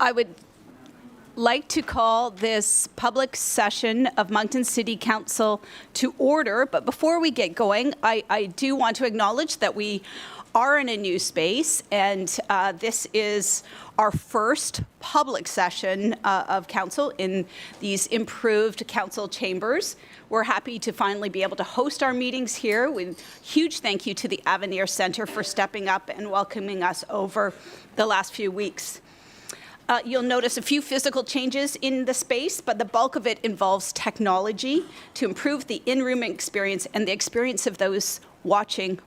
I would like to call this public session of Moncton City Council to order, but before we get going, I do want to acknowledge that we are in a new space, and this is our first public session of council in these improved council chambers. We're happy to finally be able to host our meetings here. With huge thank you to the Avenir Centre for stepping up and welcoming us over the last few weeks. You'll notice a few physical changes in the space, but the bulk of it involves technology to improve the in-room experience and the experience of those watching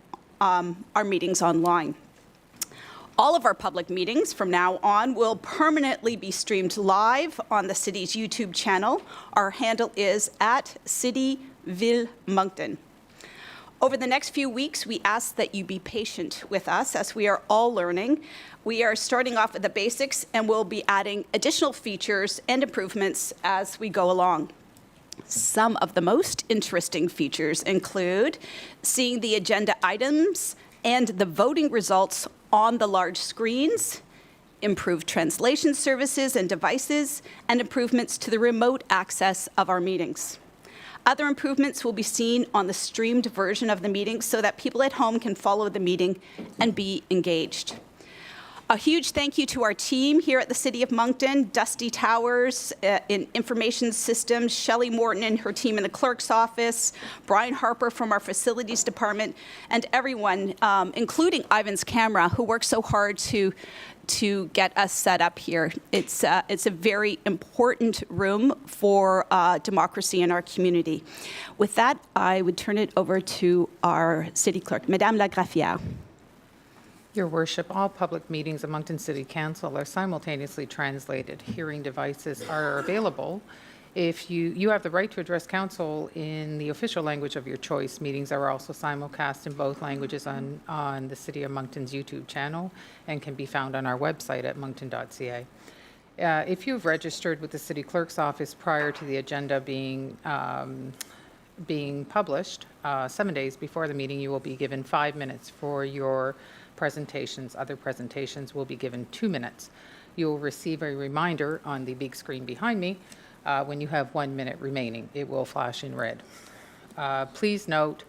our meetings online. All of our public meetings from now on will permanently be streamed live on the city's YouTube channel. Our handle is @CityVilleMoncton. Over the next few weeks, we ask that you be patient with us as we are all learning. We are starting off with the basics and we'll be adding additional features and improvements as we go along. Some of the most interesting features include seeing the agenda items and the voting results on the large screens, improved translation services and devices, and improvements to the remote access of our meetings. Other improvements will be seen on the streamed version of the meeting so that people at home can follow the meeting and be engaged. A huge thank you to our team here at the City of Moncton, Dusty Towers in Information Systems, Shelley Morton and her team in the Clerk's Office, Brian Harper from our Facilities Department, and everyone, including Ivan's camera, who worked so hard to get us set up here. It's a very important room for democracy in our community. With that, I would turn it over to our City Clerk, Madame Lagrafière. Your Worship, all public meetings of Moncton City Council are simultaneously translated. Hearing devices are available. If you have the right to address council in the official language of your choice. Meetings are also simulcast in both languages on the City of Moncton's YouTube channel and can be found on our website at moncton.ca. If you've registered with the City Clerk's Office prior to the agenda being published, 7 days before the meeting, you will be given 5 minutes for your presentations. Other presentations will be given 2 minutes. You will receive a reminder on the big screen behind me when you have 1 minute remaining. It will flash in red. Please note,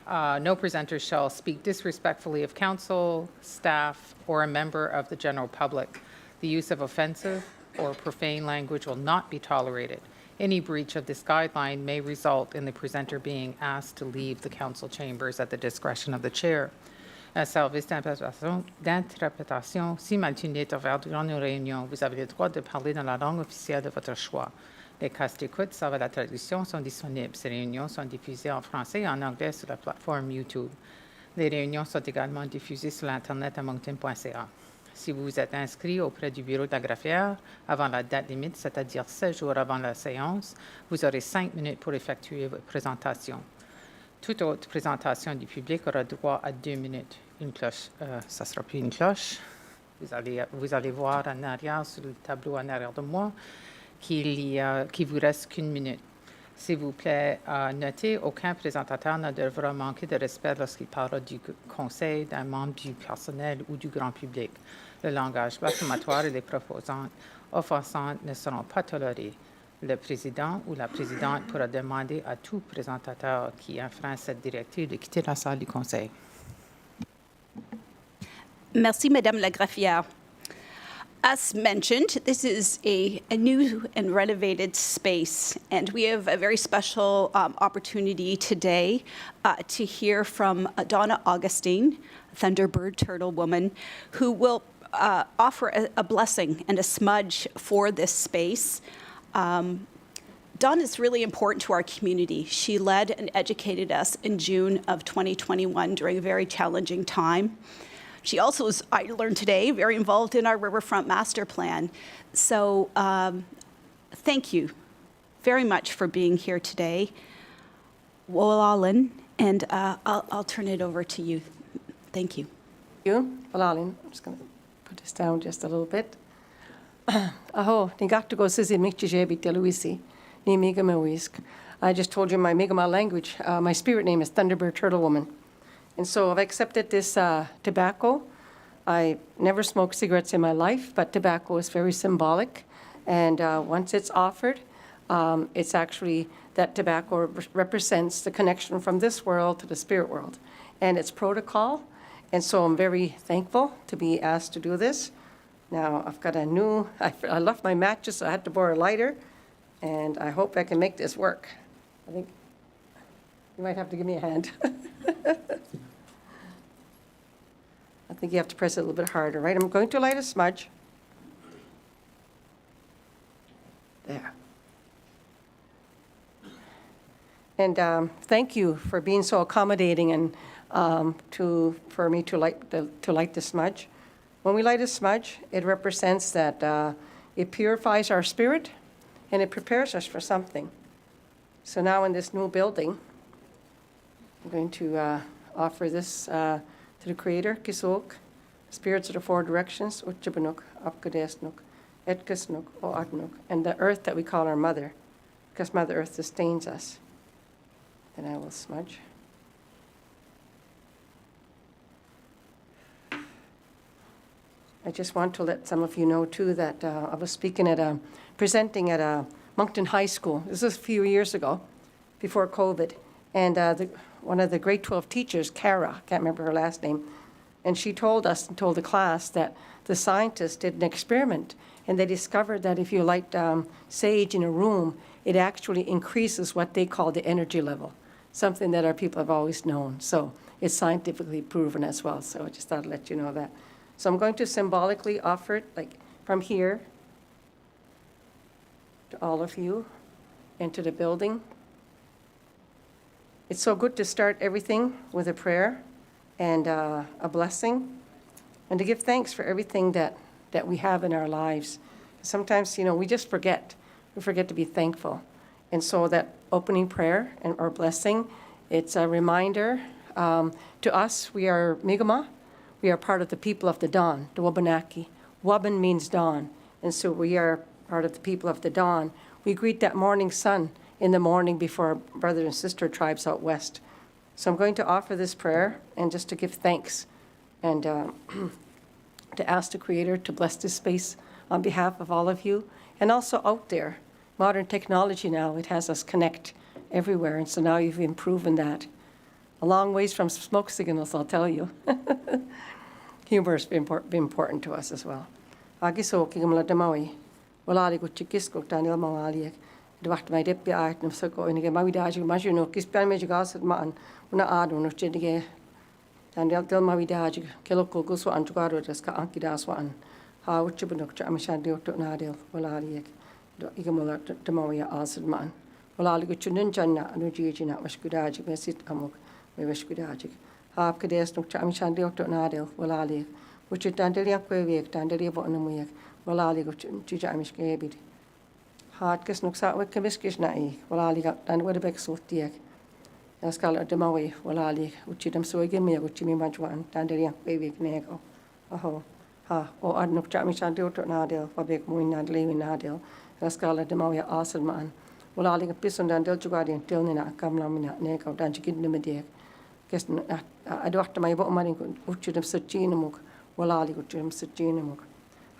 no presenters shall speak disrespectfully of council, staff, or a member of the general public. The use of offensive or profane language will not be tolerated. Any breach of this guideline may result in the presenter being asked to leave the council chambers at the discretion of the chair. Un service d'interprétation simultanée est ouvert durant nos réunions. Vous avez le droit de parler dans la langue officielle de votre choix. Les casques d'écoute servent à la traduction sont disponibles. Ces réunions sont diffusées en français et en anglais sur la plateforme YouTube. Les réunions sont également diffusées sur l'Internet à moncton.ca. Si vous vous êtes inscrit auprès du bureau de la greffière avant la date limite, c'est-à-dire 16 jours avant la séance, vous aurez 5 minutes pour effectuer votre présentation. Toute autre présentation du public aura droit à 2 minutes. Une cloche, ça sera plus une cloche. Vous allez voir en arrière, sur le tableau en arrière de moi, qu'il vous reste qu'1 minute. S'il vous plaît, notez, aucun présentateur ne devra manquer de respect lorsqu'il parlera du conseil, d'un membre du personnel ou du grand public. Le langage blasphématoire et les propositions offensantes ne seront pas tolérés. Le président ou la présidente pourra demander à tout présentateur qui enfreint cette directive de quitter la salle du conseil. Merci, Madame Lagrafière. As mentioned, this is a new and renovated space, and we have a very special opportunity today to hear from Donna Augustine, Thunderbird Turtle Woman, who will offer a blessing and a smudge for this space. Dawn is really important to our community. She led and educated us in June of 2021 during a very challenging time. She also is, I learned today, very involved in our Riverfront Master Plan. So thank you very much for being here today. Walalin, and I'll turn it over to you. Thank you. Walalin, I'm just going to put this down just a little bit. Aho, ni gakto go sisi mikjijebi teluisi, ni migama wisk. I just told you my Mi'kmaq language. My spirit name is Thunderbird Turtle Woman. And so I've accepted this tobacco I never smoked cigarettes in my life, but tobacco is very symbolic. And once it's offered, it's actually that tobacco represents the connection from this world to the spirit world. And it's protocol. And so I'm very thankful to be asked to do this. Now, I've got a new, I left my matches, so I had to borrow a lighter. And I hope I can make this work. I think you might have to give me a hand. I think you have to press it a little bit harder, right? I'm going to light a smudge. There. And thank you for being so accommodating and for me to light the smudge. When we light a smudge, it represents that it purifies our spirit and it prepares us for something. So now in this new building, I'm going to offer this to the Creator, Kisok, spirits of the four directions, Utchabanuk, Apkadesnuk, Etkasnuk, Oatnuk, and the earth that we call our mother, because Mother Earth sustains us. Then I will smudge. I just want to let some of you know, too, that I was presenting at Moncton High School. This was a few years ago, before COVID. And one of the grade 12 teachers, Kara, I can't remember her last name, and she told us and told the class that the scientists did an experiment, and they discovered that if you light sage in a room, it actually increases what they call the energy level, something that our people have always known. So it's scientifically proven as well. So I just thought I'd let you know that. So I'm going to symbolically offer it, like from here to all of you and to the building. It's so good to start everything with a prayer and a blessing, and to give thanks for everything that we have in our lives. Sometimes, we just forget. We forget to be thankful. And so that opening prayer and our blessing, it's a reminder to us, we are Mi'kmaq. We are part of the people of the dawn, the Wabanaki. Waban means dawn. And so we are part of the people of the dawn. We greet that morning sun in the morning before our brother and sister tribes out west. So I'm going to offer this prayer and just to give thanks and to ask the Creator to bless this space on behalf of all of you. And also out there, modern technology now, it has us connect everywhere. And so now you've improved that. A long ways from smoke signals, I'll tell you. Humor has been important to us as well. Agiso kigamla damawi. Walali go chikisko Daniel Mawali. Dwacht my depi art no soko in a mawidaji machino kispel mejigas man una adu no chedige. Daniel del mawidaji kiloko guso antugaro deska ankidaswan. Ha uchibunok chamishandio to nadil walali igamola damawi alsid man. Walali go chunin janna anujijina mashkudaji mesit amok. Meweshkudajik. Hab Kades no Chamishan Doctor Nadil, Walali, which it Dandelia Quavic, Dandelia Bonamuyak, Walali, which Jamish Gabid. Hardkis no Sat with Kamiskish Nai, Walali got Dan Wedabek Sort Diak. Nascal Demawi, Walali, which it am so again me, which you mean Majuan, Dandelia Quavic Nego. Aho, ha, or Adnok Chamishan Doctor Nadil, Wabek Moon and Levin Nadil, Nascal Demawi Asadman. Walali a pisson Dandel Jugadian, Tilnina, Kamlamina, Nego, Danjikid Nimidiak. I do after my bottom money, which them Sajinamuk, Walali, which them Sajinamuk.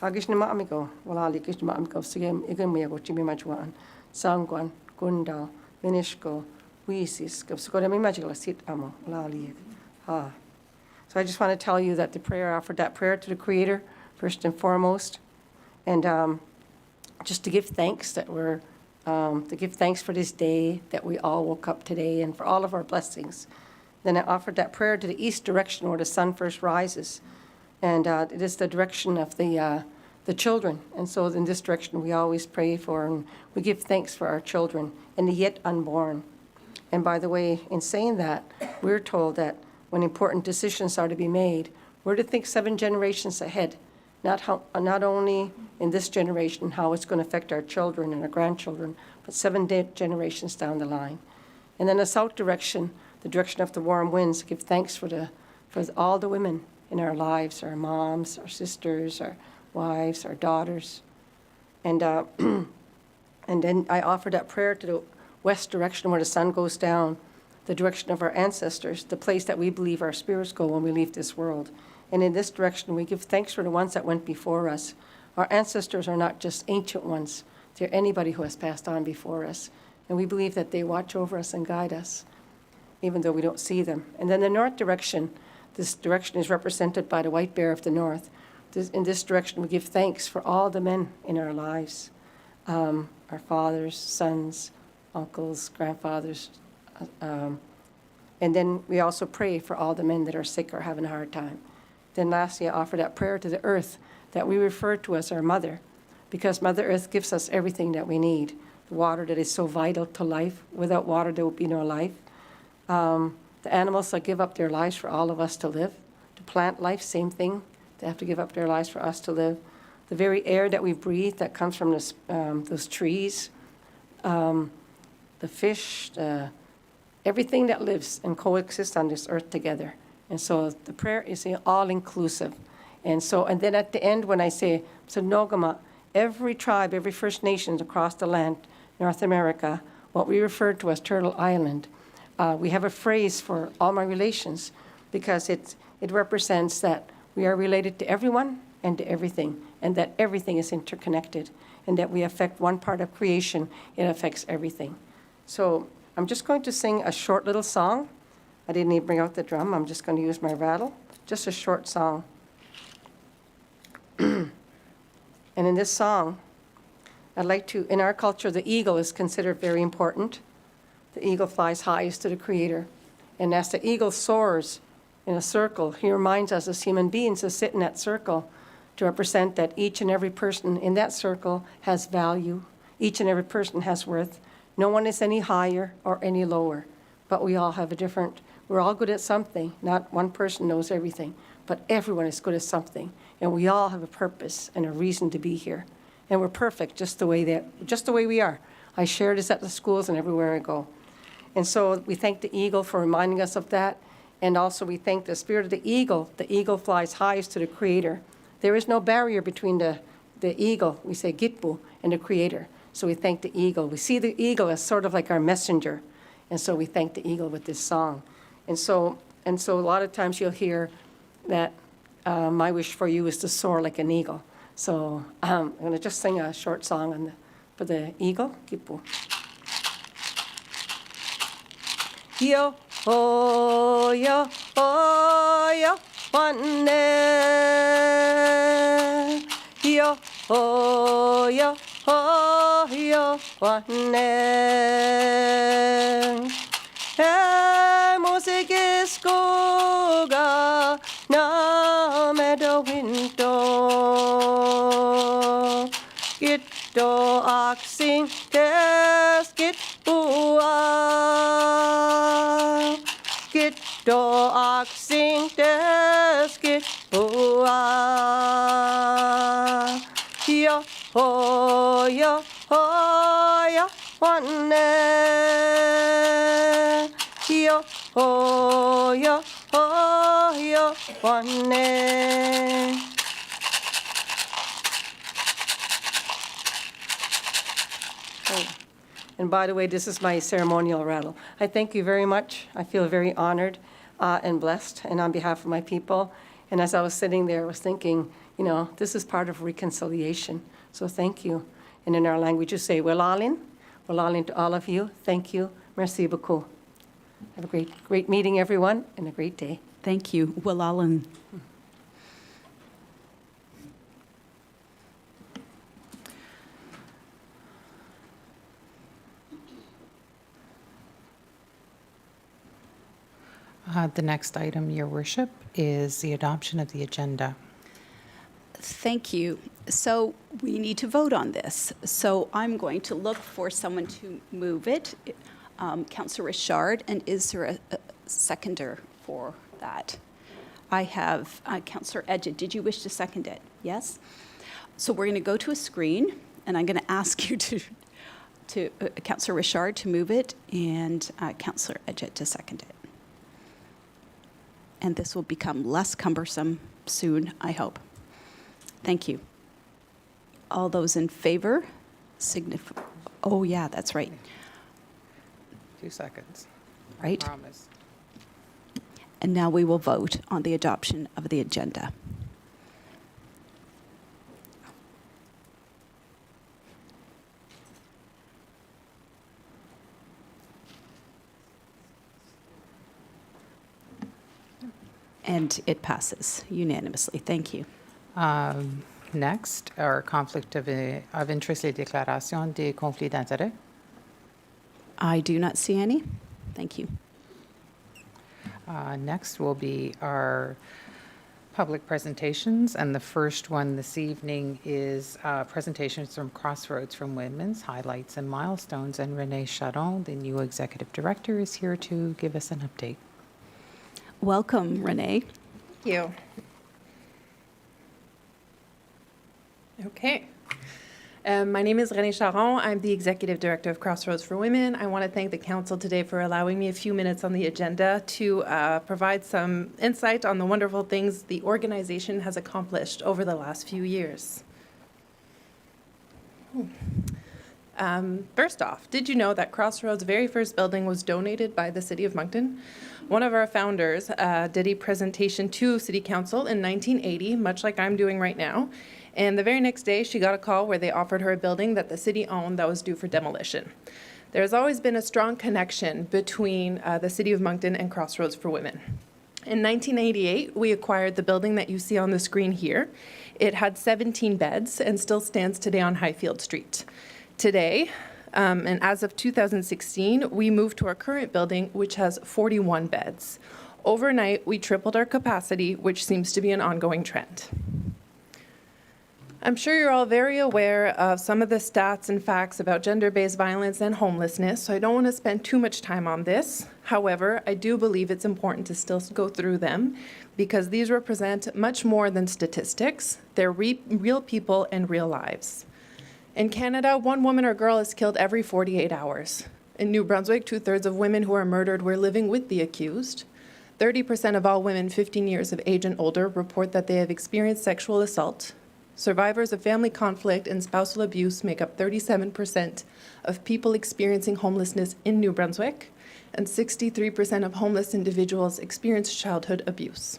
Hagish Namamigo, Walali, Gish Mamko, Sigam, Igamia, which you Majuan, Sangwan, Gundal, Minishko, Weesis, Gabskodami Magical, Sit Amo, Walali. Ha. So I just want to tell you that the prayer, offered that prayer to the Creator, first and foremost, and just to give thanks that to give thanks for this day, that we all woke up today, and for all of our blessings. Then I offered that prayer to the east direction where the sun first rises. And it is the direction of the children. And so in this direction we always pray for and we give thanks for our children and the yet unborn. And by the way, in saying that, we're told that when important decisions are to be made, we're to think 7 generations ahead, not only in this generation, how it's going to affect our children and our grandchildren, but 7 generations down the line. And then the south direction, the direction of the warm winds, give thanks for all the women in our lives, our moms, our sisters, our wives, our daughters. And and then I offered that prayer to the west direction where the sun goes down, the direction of our ancestors, the place that we believe our spirits go when we leave this world. And in this direction, we give thanks for the ones that went before us. Our ancestors are not just ancient ones. They're anybody who has passed on before us. And we believe that they watch over us and guide us, even though we don't see them. And then the north direction, this direction is represented by the white bear of the north. In this direction, we give thanks for all the men in our lives, our fathers, sons, uncles, grandfathers. And then we also pray for all the men that are sick or having a hard time. Then lastly, I offer that prayer to the earth that we refer to as our mother, because Mother Earth gives us everything that we need. The water that is so vital to life. Without water, there would be no life. The animals that give up their lives for all of us to live. To plant life, same thing. They have to give up their lives for us to live. The very air that we breathe that comes from those trees, the fish, everything that lives and coexists on this earth together. And so the prayer is all-inclusive. And then at the end, when I say, Nogama, every tribe, every First Nations across the land, North America, what we refer to as Turtle Island, we have a phrase for all my relations because it represents that we are related to everyone and to everything, and that everything is interconnected, and that we affect one part of creation, it affects everything. So I'm just going to sing a short little song. I didn't even bring out the drum. I'm just going to use my rattle. Just a short song. And in this song, I'd like to, in our culture, the eagle is considered very important. The eagle flies highest to the Creator. And as the eagle soars in a circle, he reminds us as human beings to sit in that circle to represent that each and every person in that circle has value. Each and every person has worth. No one is any higher or any lower, but we all have a different, we're all good at something. Not one person knows everything, but everyone is good at something. And we all have a purpose and a reason to be here. And we're perfect just the way we are. I share this at the schools and everywhere I go. And so we thank the eagle for reminding us of that. And also we thank the spirit of the eagle. The eagle flies highest to the Creator. There is no barrier between the eagle, we say Gitbu, and the Creator. So we thank the eagle. We see the eagle as sort of like our messenger. And so we thank the eagle with this song. And so a lot of times you'll hear that my wish for you is to soar like an eagle. So I'm going to just sing a short song for the eagle. Gitbu. Yo, oh, yo, one. Yo, oh, yo, one. Musik skoga na meadow window. Gitto oxing des gitbua. Gitto oxing des gitbua. Yo ho yo one. Yo ho yo one. And by the way, this is my ceremonial rattle. I thank you very much. I feel very honored and blessed, and on behalf of my people. And as I was sitting there, I was thinking, this is part of reconciliation. So thank you. And in our language, you say, Walalin to all of you. Thank you. Merci beaucoup. Have a great meeting, everyone, and a great day. Thank you. Willalan. The next item, Your Worship, is the adoption of the agenda. Thank you. So we need to vote on this. So I'm going to look for someone to move it. Councillor Richard, and is there a seconder for that? I have Councillor Edgett. Did you wish to second it? Yes? So we're going to go to a screen, and I'm going to ask you to Councillor Richard to move it, and Councillor Edgett to second it. And this will become less cumbersome soon, I hope. Thank you. All those in favor? Oh, yeah, that's right. 2 seconds. Right? Promise. And now we will vote on the adoption of the agenda. And it passes unanimously. Thank you. Next, our conflict of interest, les déclarations des conflits d'intérêts. I do not see any. Thank you. Next will be our public presentations, and the first one this evening is presentations from Crossroads from Women's Highlights and Milestones, and Renee Charon, the new executive director, is here to give us an update. Welcome, Renee. Thank you. Okay. My name is Renée Charon. I'm the Executive Director of Crossroads for Women. I want to thank the Council today for allowing me a few minutes on the agenda to provide some insight on the wonderful things the organization has accomplished over the last few years. First off, did you know that Crossroads' very first building was donated by the City of Moncton? One of our founders did a presentation to City Council in 1980, much like I'm doing right now. And the very next day, she got a call where they offered her a building that the city owned that was due for demolition. There's always been a strong connection between the City of Moncton and Crossroads for Women. In 1988, we acquired the building that you see on the screen here. It had 17 beds and still stands today on Highfield Street. Today, and as of 2016, we moved to our current building, which has 41 beds. Overnight, we tripled our capacity, which seems to be an ongoing trend. I'm sure you're all very aware of some of the stats and facts about gender-based violence and homelessness, so I don't want to spend too much time on this. However, I do believe it's important to still go through them because these represent much more than statistics. They're real people and real lives. In Canada, one woman or girl is killed every 48 hours. In New Brunswick, 2/3 of women who are murdered were living with the accused. 30% of all women 15 years of age and older report that they have experienced sexual assault. Survivors of family conflict and spousal abuse make up 37% of people experiencing homelessness in New Brunswick, and 63% of homeless individuals experience childhood abuse.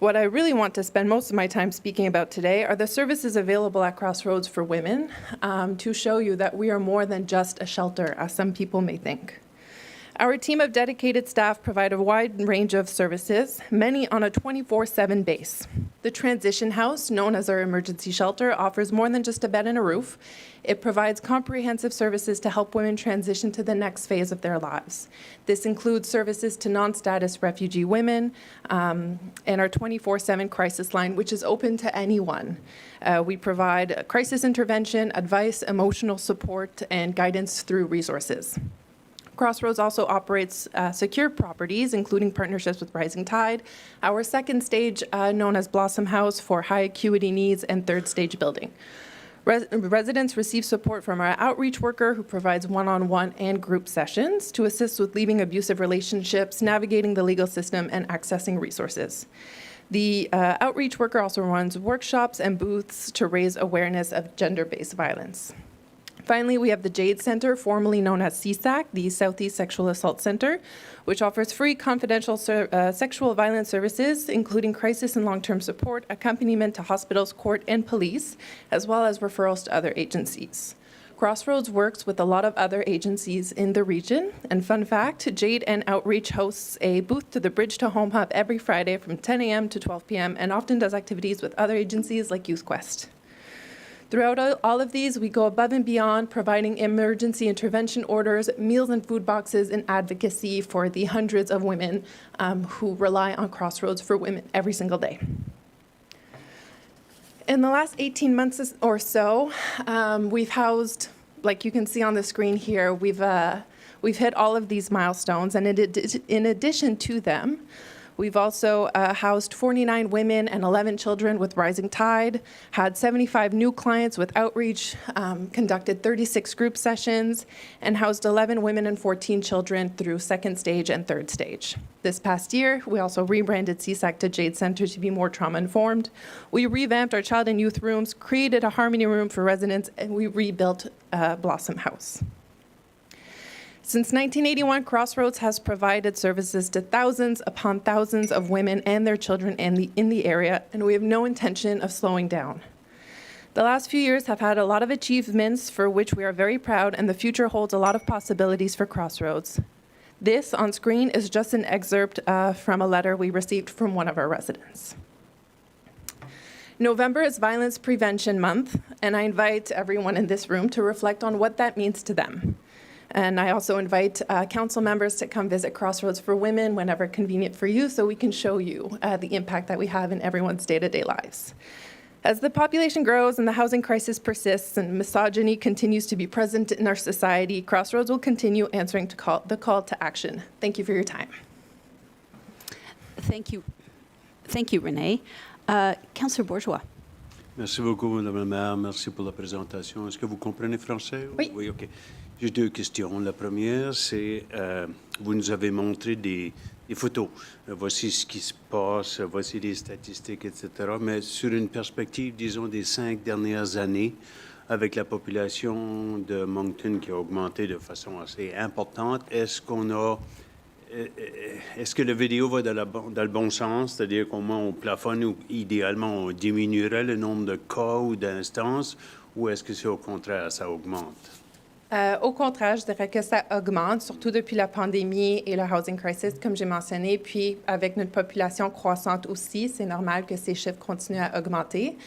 What I really want to spend most of my time speaking about today are the services available at Crossroads for Women to show you that we are more than just a shelter, as some people may think. Our team of dedicated staff provide a wide range of services, many on a 24/7 base. The transition house, known as our emergency shelter, offers more than just a bed and a roof. It provides comprehensive services to help women transition to the next phase of their lives. This includes services to non-status refugee women and our 24/7 crisis line, which is open to anyone. We provide crisis intervention, advice, emotional support, and guidance through resources. Crossroads also operates secure properties, including partnerships with Rising Tide, our second stage known as Blossom House for high acuity needs, and third stage building. Residents receive support from our outreach worker who provides one-on-one and group sessions to assist with leaving abusive relationships, navigating the legal system, and accessing resources. The outreach worker also runs workshops and booths to raise awareness of gender-based violence. Finally, we have the Jade Center, formerly known as CSAC, the Southeast Sexual Assault Center, which offers free confidential sexual violence services, including crisis and long-term support, accompaniment to hospitals, court, and police, as well as referrals to other agencies. Crossroads works with a lot of other agencies in the region. And fun fact, Jade and Outreach hosts a booth to the Bridge to Home Hub every Friday from 10 a.m. to 12 p.m. and often does activities with other agencies like Youth Quest. Throughout all of these, we go above and beyond, providing emergency intervention orders, meals and food boxes, and advocacy for the hundreds of women who rely on Crossroads for Women every single day. In the last 18 months or so, we've housed, like you can see on the screen here, we've hit all of these milestones, and in addition to them, we've also housed 49 women and 11 children with Rising Tide, had 75 new clients with Outreach, conducted 36 group sessions, and housed 11 women and 14 children through second stage and third stage. This past year, we also rebranded CSAC to Jade Center to be more trauma-informed. We revamped our child and youth rooms, created a Harmony Room for residents, and we rebuilt Blossom House. Since 1981, Crossroads has provided services to thousands upon thousands of women and their children in the area, and we have no intention of slowing down. The last few years have had a lot of achievements for which we are very proud, and the future holds a lot of possibilities for Crossroads. This on screen is just an excerpt from a letter we received from one of our residents. November is Violence Prevention Month, and I invite everyone in this room to reflect on what that means to them. And I also invite council members to come visit Crossroads for Women whenever convenient for you, so we can show you the impact that we have in everyone's day-to-day lives. As the population grows and the housing crisis persists and misogyny continues to be present in our society, Crossroads will continue answering to the call to action. Thank you for your time. Thank you. Thank you, Renee. Councillor Bourgeois. Merci beaucoup, Madame la maire. Merci pour la présentation. Est-ce que vous comprenez français? Oui. Oui, OK. J'ai deux questions. La première, c'est, vous nous avez montré des photos. Voici ce qui se passe, voici les statistiques, etc. Mais sur une perspective, disons, des 5 dernières années, avec la population de Moncton qui a augmenté de façon assez importante, est-ce que la vidéo va dans le bon sens, c'est-à-dire qu'au moins on plafonne ou idéalement on diminuerait le nombre de cas ou d'instances, ou est-ce que c'est au contraire, ça augmente? Au contraire, je dirais que ça augmente, surtout depuis la pandémie et le housing crisis, comme j'ai mentionné. Puis, avec notre population croissante aussi, c'est normal que ces chiffres continuent à augmenter.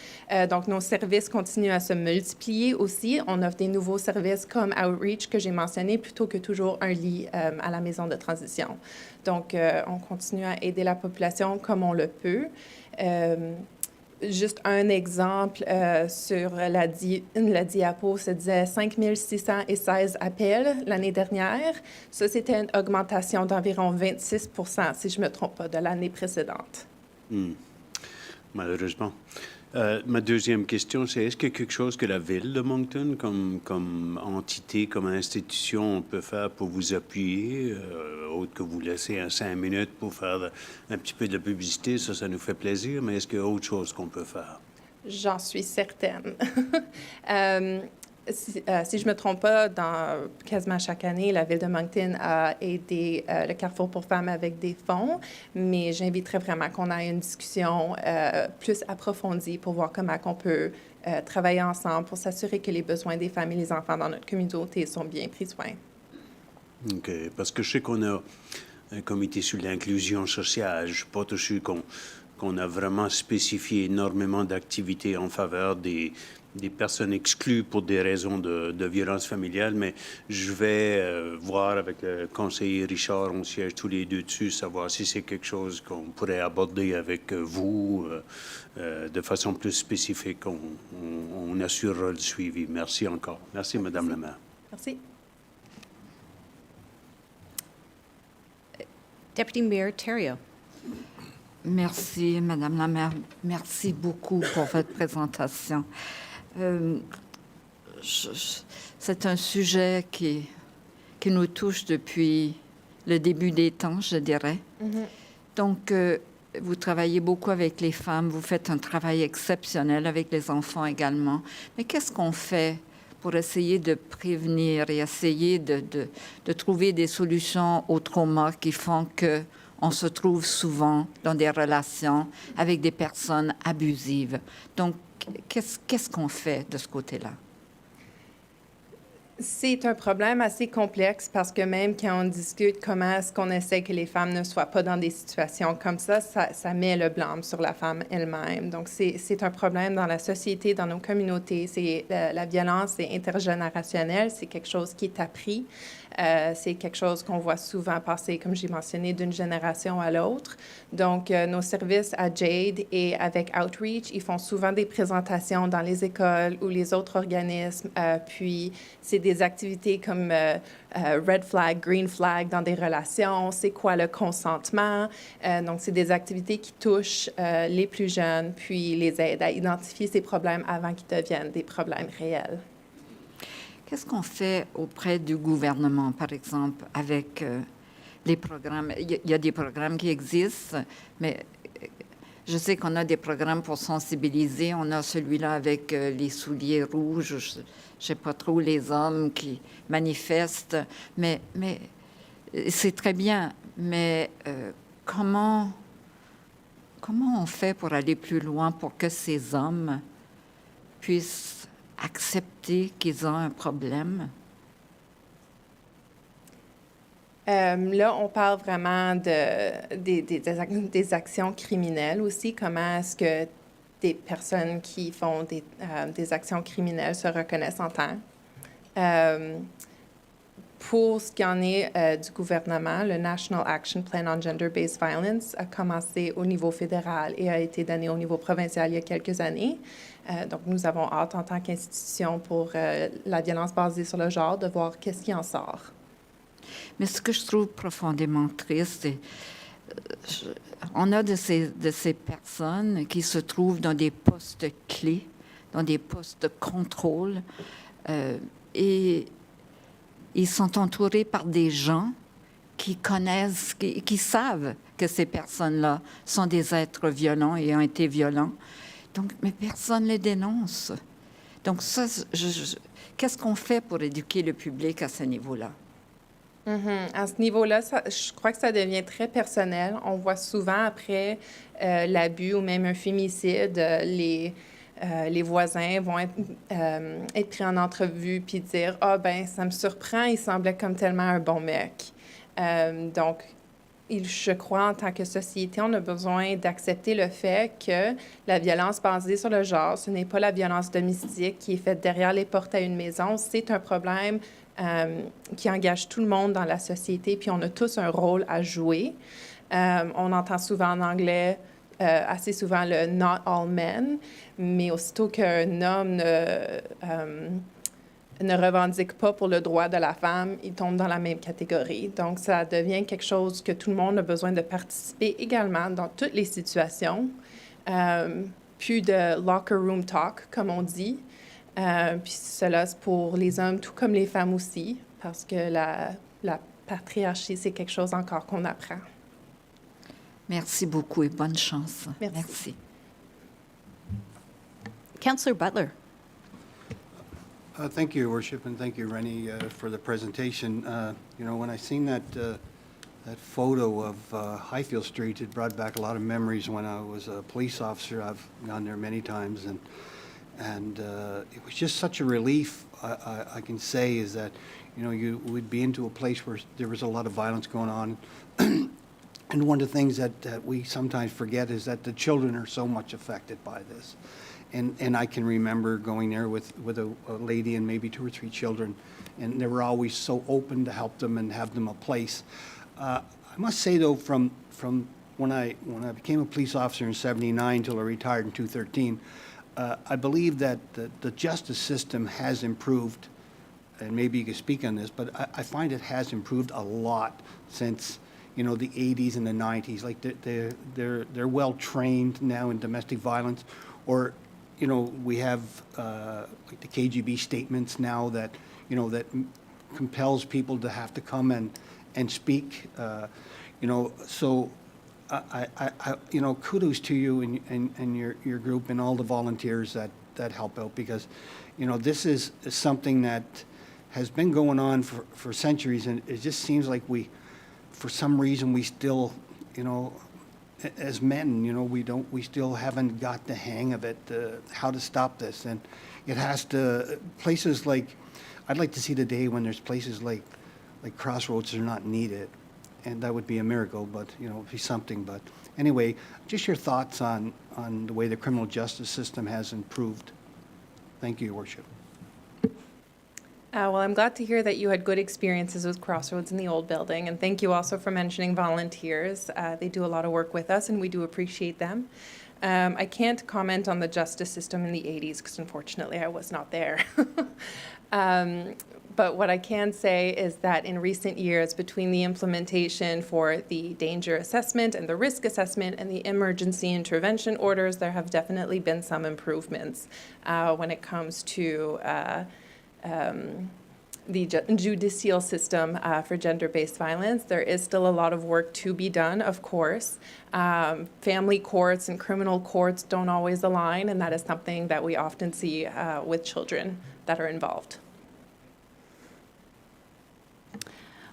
Donc, nos services continuent à se multiplier aussi. On offre des nouveaux services comme Outreach, que j'ai mentionné, plutôt que toujours un lit à la maison de transition. Donc, on continue à aider la population comme on le peut. Juste un exemple sur la diapo, ça disait 5 616 appels l'année dernière. Ça, c'était une augmentation d'environ 26 si je ne me trompe pas, de l'année précédente. Malheureusement. Ma deuxième question, c'est est-ce qu'il y a quelque chose que la Ville de Moncton, comme entité, comme institution, peut faire pour vous appuyer, autre que vous laisser 5 minutes pour faire un petit peu de publicité, ça nous fait plaisir, mais est-ce qu'il y a autre chose qu'on peut faire? J'en suis certaine. Si je ne me trompe pas, dans quasiment chaque année, la Ville de Moncton a aidé le Carrefour pour femmes avec des fonds, mais j'inviterais vraiment qu'on ait une discussion plus approfondie pour voir comment on peut travailler ensemble pour s'assurer que les besoins des femmes et les enfants dans notre communauté sont bien pris soin. OK. Parce que je sais qu'on a un comité sur l'inclusion sociale. Je ne suis pas tout sûr qu'on a vraiment spécifié énormément d'activités en faveur des personnes exclues pour des raisons de violence familiale, mais je vais voir avec le conseiller Richard, on siège tous les deux dessus, savoir si c'est quelque chose qu'on pourrait aborder avec vous de façon plus spécifique. On assurera le suivi. Merci encore. Merci, Madame la maire. Merci. Deputy Mayor Thériault. Merci, Madame la maire. Merci beaucoup pour votre présentation. C'est un sujet qui nous touche depuis le début des temps, je dirais. Donc, vous travaillez beaucoup avec les femmes, vous faites un travail exceptionnel avec les enfants également. Mais qu'est-ce qu'on fait pour essayer de prévenir et essayer de trouver des solutions au trauma qui font qu'on se trouve souvent dans des relations avec des personnes abusives? Donc, qu'est-ce qu'on fait de ce côté-là? C'est un problème assez complexe parce que même quand on discute comment est-ce qu'on essaie que les femmes ne soient pas dans des situations comme ça met le blâme sur la femme elle-même. Donc, c'est un problème dans la société, dans nos communautés. La violence est intergénérationnelle, c'est quelque chose qui est appris. C'est quelque chose qu'on voit souvent passer, comme j'ai mentionné, d'une génération à l'autre. Donc, nos services à Jade et avec Outreach, ils font souvent des présentations dans les écoles ou les autres organismes. Puis, c'est des activités comme Red Flag, Green Flag dans des relations. C'est quoi le consentement? Donc, c'est des activités qui touchent les plus jeunes, puis les aident à identifier ces problèmes avant qu'ils deviennent des problèmes réels. Qu'est-ce qu'on fait auprès du gouvernement, par exemple, avec les programmes? Il y a des programmes qui existent, mais Je sais qu'on a des programmes pour sensibiliser. On a celui-là avec les souliers rouges, je ne sais pas trop, les hommes qui manifestent. Mais c'est très bien. Mais comment on fait pour aller plus loin pour que ces hommes puissent accepter qu'ils ont un problème? Là, on parle vraiment des actions criminelles aussi. Comment est-ce que des personnes qui font des actions criminelles se reconnaissent en tant? Pour ce qui en est du gouvernement, le National Action Plan on Gender-Based Violence a commencé au niveau fédéral et a été donné au niveau provincial il y a quelques années. Donc, nous avons hâte en tant qu'institution pour la violence basée sur le genre de voir qu'est-ce qui en sort. Mais ce que je trouve profondément triste, c'est on a de ces personnes qui se trouvent dans des postes clés, dans des postes de contrôle, et ils sont entourés par des gens qui connaissent, qui savent que ces personnes-là sont des êtres violents et ont été violents. Donc, mais personne ne les dénonce. Donc ça, qu'est-ce qu'on fait pour éduquer le public à ce niveau-là? À ce niveau-là, je crois que ça devient très personnel. On voit souvent après l'abus ou même un fémicide, les voisins vont être pris en entrevue puis dire « Ah, ben ça me surprend, il semblait comme tellement un bon mec. » Donc, je crois, en tant que société, on a besoin d'accepter le fait que la violence basée sur le genre, ce n'est pas la violence domestique qui est faite derrière les portes à une maison. C'est un problème qui engage tout le monde dans la société, puis on a tous un rôle à jouer. On entend souvent en anglais, assez souvent le « not all men », mais aussitôt qu'un homme ne revendique pas pour le droit de la femme, il tombe dans la même catégorie. Donc, ça devient quelque chose que tout le monde a besoin de participer également dans toutes les situations. Plus de locker room talk, comme on dit. Puis cela, c'est pour les hommes, tout comme les femmes aussi, parce que la patriarchie, c'est quelque chose encore qu'on apprend. Merci beaucoup et bonne chance. Merci. Councillor Butler. Thank you, Your Worship, and thank you, Rennie, for the presentation. When I seen that photo of Highfield Street, it brought back a lot of memories when I was a police officer. I've gone there many times, and it was just such a relief. I can say is that, you would be into a place where there was a lot of violence going on. And one of the things that we sometimes forget is that the children are so much affected by this. And I can remember going there with a lady and maybe 2 or 3 children, and they were always so open to help them and have them a place. I must say, though, from when I became a police officer in '79 till I retired in 2013, I believe that the justice system has improved, and maybe you could speak on this, but I find it has improved a lot since the 80s and the 90s. Like they're well trained now in domestic violence, or we have like the KGB statements now that that compels people to have to come and speak. So I kudos to you and your group and all the volunteers that help out, because this is something that has been going on for centuries, and it just seems like for some reason we still as men, we still haven't got the hang of it, how to stop this. And it has to, places like, I'd like to see the day when there's places like Crossroads are not needed. And that would be a miracle, but, it'd be something. But anyway, just your thoughts on the way the criminal justice system has improved. Thank you, Your Worship. Well, I'm glad to hear that you had good experiences with Crossroads in the old building, and thank you also for mentioning volunteers. They do a lot of work with us, and we do appreciate them. I can't comment on the justice system in the 80s, because unfortunately I was not there. But what I can say is that in recent years, between the implementation for the danger assessment and the risk assessment and the emergency intervention orders, there have definitely been some improvements when it comes to the judicial system for gender-based violence. There is still a lot of work to be done, of course. Family courts and criminal courts don't always align, and that is something that we often see with children that are involved.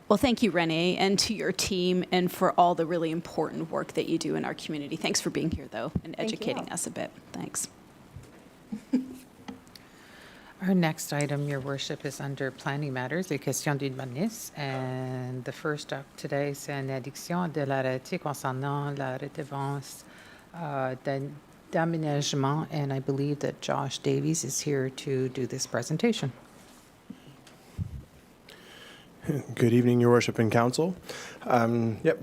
Well, thank you, Renee, and to your team, and for all the really important work that you do in our community. Thanks for being here, though, and Thank you educating all. us a bit. Thanks. Our next item, Your Worship, is under Planning Matters, les questions d'urbanisme. And the first up today, c'est une addiction de l'arrêté concernant la redevance d'aménagement. And I believe that Josh Davies is here to do this presentation. Good evening, Your Worship and Council.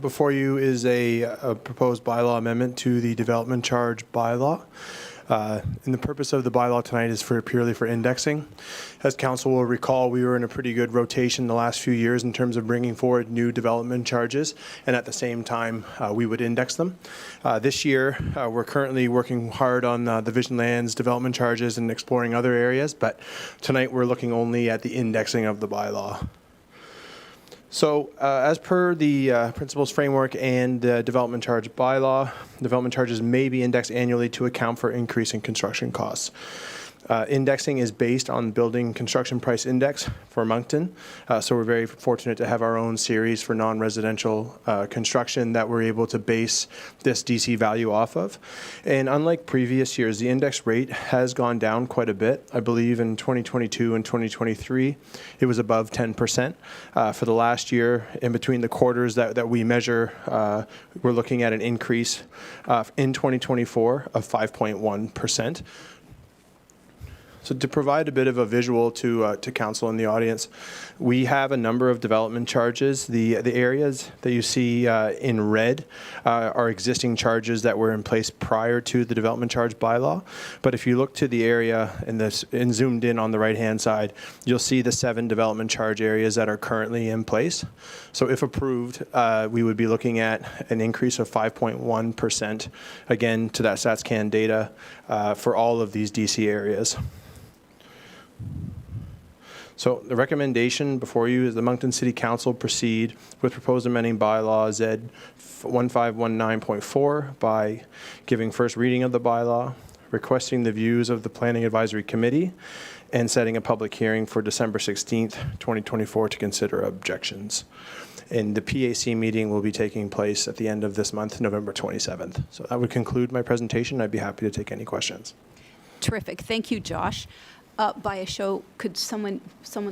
Before you is a proposed bylaw amendment to the development charge bylaw. And the purpose of the bylaw tonight is purely for indexing. As Council will recall, we were in a pretty good rotation the last few years in terms of bringing forward new development charges, and at the same time, we would index them. This year, we're currently working hard on the Vision Lands development charges and exploring other areas, but tonight we're looking only at the indexing of the bylaw. So, as per the principles framework and development charge bylaw, development charges may be indexed annually to account for increase in construction costs. Indexing is based on building construction price index for Moncton. So we're very fortunate to have our own series for non-residential construction that we're able to base this DC value off of. And unlike previous years, the index rate has gone down quite a bit. I believe in 2022 and 2023, it was above 10%. For the last year, in between the quarters that we measure, we're looking at an increase in 2024 of 5.1%. So to provide a bit of a visual to council and the audience, we have a number of development charges. The areas that you see in red are existing charges that were in place prior to the development charge bylaw. But if you look to the area and zoomed in on the right-hand side, you'll see the 7 development charge areas that are currently in place. So if approved, we would be looking at an increase of 5.1%, again, to that StatsCan data for all of these DC areas. So the recommendation before you is the Moncton City Council proceed with proposed amending bylaw Z 1519.4 by giving first reading of the bylaw, requesting the views of the Planning Advisory Committee, and setting a public hearing for December 16th, 2024 to consider objections. And the PAC meeting will be taking place at the end of this month, November 27th. So that would conclude my presentation. I'd be happy to take any questions. Terrific. Thank you, Josh. By a show, could someone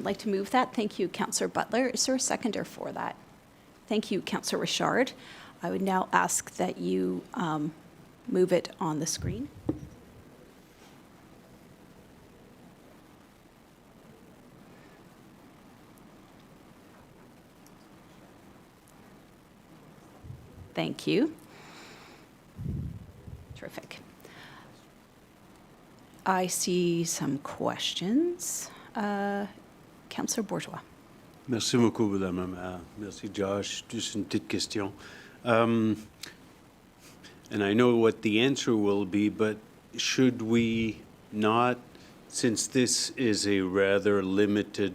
like to move that? Thank you, Councillor Butler. Is there a seconder for that? Thank you, Councillor Richard. I would now ask that you move it on the screen. Thank you. Terrific. I see some questions. Councillor Bourgeois. Merci beaucoup, Madame la Maire. Merci, Josh. Just une petite question. And I know what the answer will be, but should we not, since this is a rather limited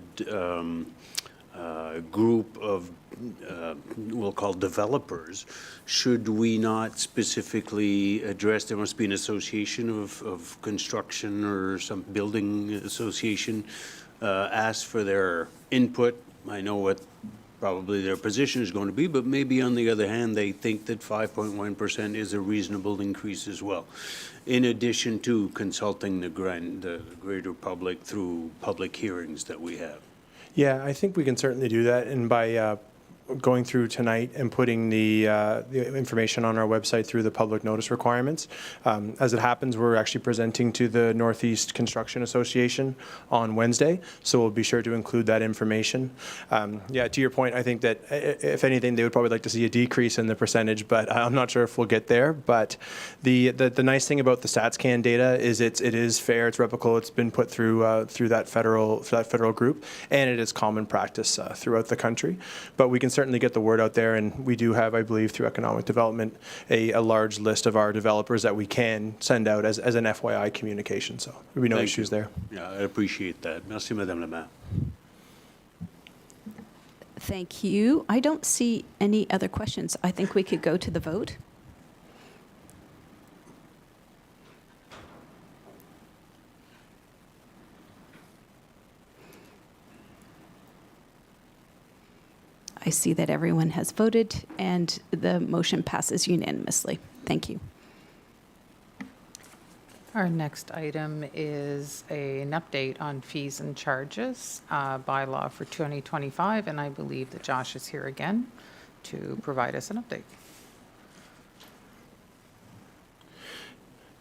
group of, we'll call developers, should we not specifically address, there must be an association of construction or some building association, ask for their input? I know what probably their position is going to be, but maybe on the other hand, they think that 5.1% is a reasonable increase as well, in addition to consulting the greater public through public hearings that we have. Yeah, I think we can certainly do that, and by going through tonight and putting the information on our website through the public notice requirements. As it happens, we're actually presenting to the Northeast Construction Association on Wednesday, so we'll be sure to include that information. Yeah, to your point, I think that if anything, they would probably like to see a decrease in the percentage, but I'm not sure if we'll get there. But the nice thing about the StatsCan data is it is fair, it's replicable, it's been put through that federal group, and it is common practice throughout the country. But we can certainly get the word out there, and we do have, I believe, through economic development, a large list of our developers that we can send out as an FYI communication. So there'll be no issues there. Yeah, I appreciate that. Merci, Madame la Maire. Thank you. I don't see any other questions. I think we could go to the vote. I see that everyone has voted, and the motion passes unanimously. Thank you. Our next item is an update on fees and charges bylaw for 2025, and I believe that Josh is here again to provide us an update.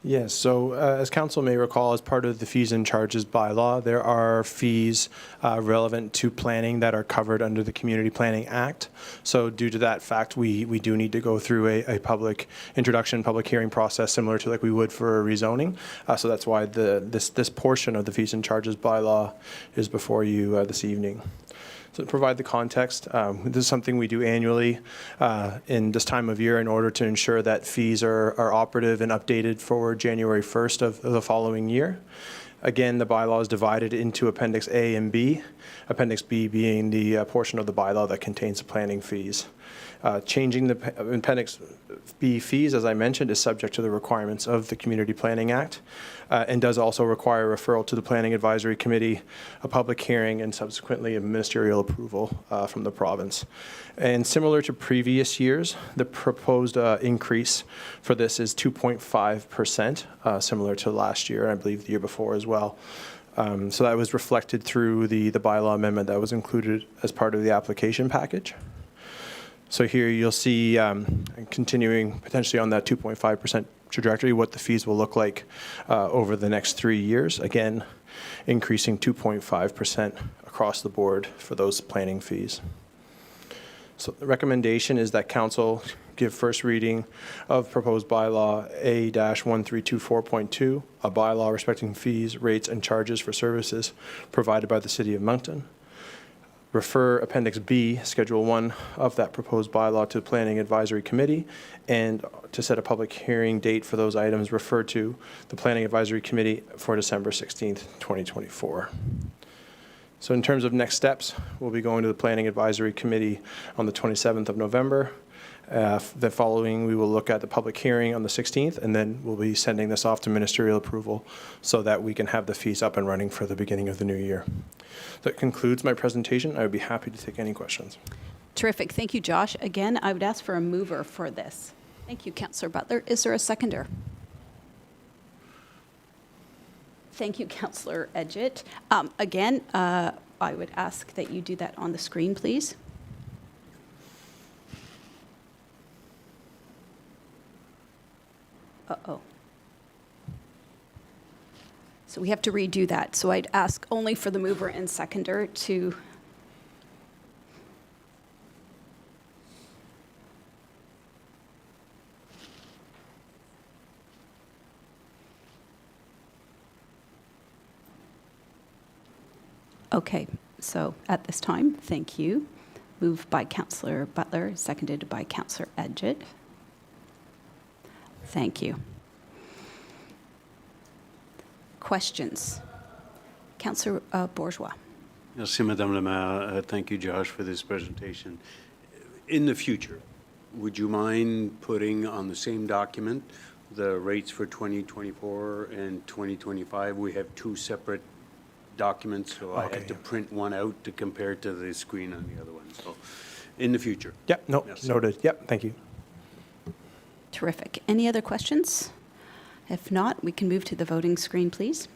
Yes, so as council may recall, as part of the fees and charges bylaw, there are fees relevant to planning that are covered under the Community Planning Act. So due to that fact, we do need to go through a public introduction, public hearing process similar to like we would for a rezoning. So that's why this portion of the fees and charges bylaw is before you this evening. So to provide the context, this is something we do annually in this time of year in order to ensure that fees are operative and updated for January 1st of the following year. Again, the bylaw is divided into Appendix A and B, Appendix B being the portion of the bylaw that contains the planning fees. Changing the Appendix B fees, as I mentioned, is subject to the requirements of the Community Planning Act and does also require referral to the Planning Advisory Committee, a public hearing, and subsequently a ministerial approval from the province. And similar to previous years, the proposed increase for this is 2.5%, similar to last year, and I believe the year before as well. So that was reflected through the bylaw amendment that was included as part of the application package. So here you'll see, continuing potentially on that 2.5% trajectory, what the fees will look like over the next 3 years. Again, increasing 2.5% across the board for those planning fees. So the recommendation is that council give first reading of proposed bylaw A-1324.2, a bylaw respecting fees, rates, and charges for services provided by the City of Moncton. Refer Appendix B, Schedule 1 of that proposed bylaw to the Planning Advisory Committee, and to set a public hearing date for those items, refer to the Planning Advisory Committee for December 16th, 2024. So in terms of next steps, we'll be going to the Planning Advisory Committee on the 27th of November. The following, we will look at the public hearing on the 16th, and then we'll be sending this off to ministerial approval so that we can have the fees up and running for the beginning of the new year. That concludes my presentation. I would be happy to take any questions. Terrific. Thank you, Josh. Again, I would ask for a mover for this. Thank you, Councillor Butler. Is there a seconder? Thank you, Councillor Edgett. Again, I would ask that you do that on the screen, please. Uh-oh. So we have to redo that. So I'd ask only for the mover and seconder to... Okay, so at this time, thank you. Moved by Councillor Butler, seconded by Councillor Edgett. Thank you. Questions? Councillor Bourgeois. Merci, Madame la Maire. Thank you, Josh, for this presentation. In the future, would you mind putting on the same document the rates for 2024 and 2025? We have two separate documents, so I had to print one out to compare to the screen on the other one. So in the future. Yep, no, Merci. noted. Yep, thank you. Terrific. Any other questions? If not, we can move to the voting screen, please.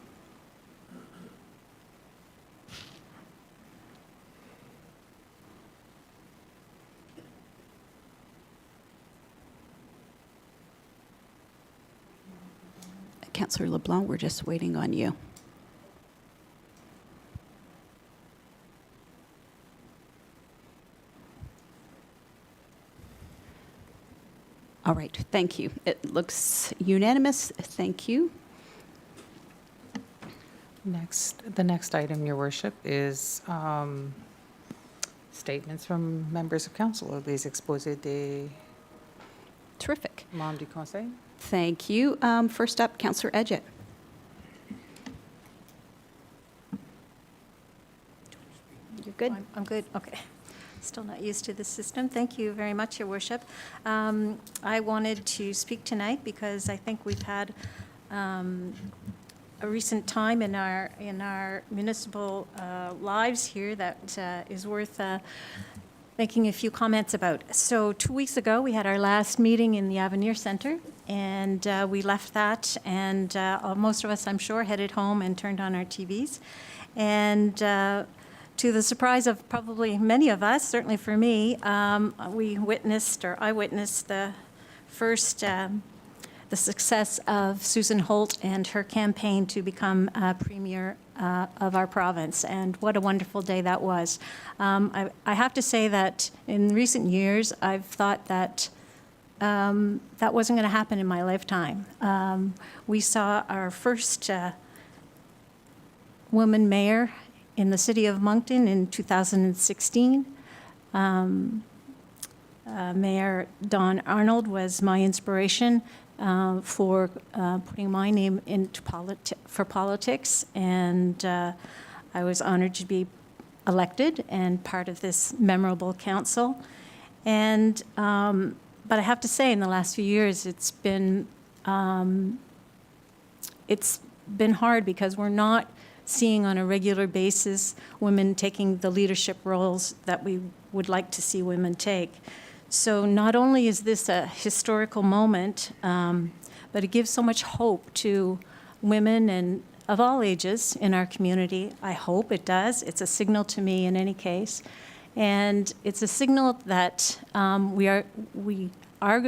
Councillor LeBlanc, we're just waiting on you. All right, thank you. It looks unanimous. Thank you. The next item, Your Worship, is statements from members of council. Les exposés des Terrific. membres du conseil. Thank you. First up, Councillor Edgett. You're good? I'm good, okay. Still not used to the system. Thank you very much, Your Worship. I wanted to speak tonight because I think we've had a recent time in our municipal lives here that is worth making a few comments about. So 2 weeks ago, we had our last meeting in the Avenir Center, and we left that, and most of us, I'm sure, headed home and turned on our TVs. And to the surprise of probably many of us, certainly for me, I witnessed the first the success of Susan Holt and her campaign to become Premier of our province, and what a wonderful day that was. I have to say that in recent years, I've thought that that wasn't going to happen in my lifetime. We saw our first woman mayor in the city of Moncton in 2016. Mayor Dawn Arnold was my inspiration for putting my name into politics, and I was honored to be elected and part of this memorable council. And but I have to say, in the last few years, it's been hard because we're not seeing on a regular basis women taking the leadership roles that we would like to see women take. So not only is this a historical moment, but it gives so much hope to women and of all ages in our community. I hope it does. It's a signal to me in any case. And it's a signal that we are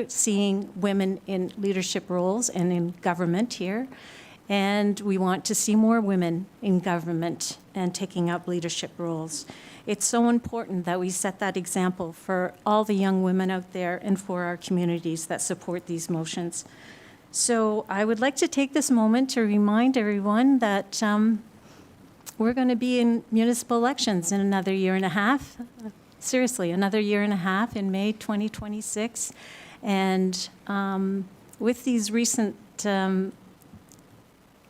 seeing women in leadership roles and in government here. And we want to see more women in government and taking up leadership roles. It's so important that we set that example for all the young women out there and for our communities that support these motions. So I would like to take this moment to remind everyone that we're going to be in municipal elections in another year and a half. Seriously, another year and a half in May 2026. And with these recent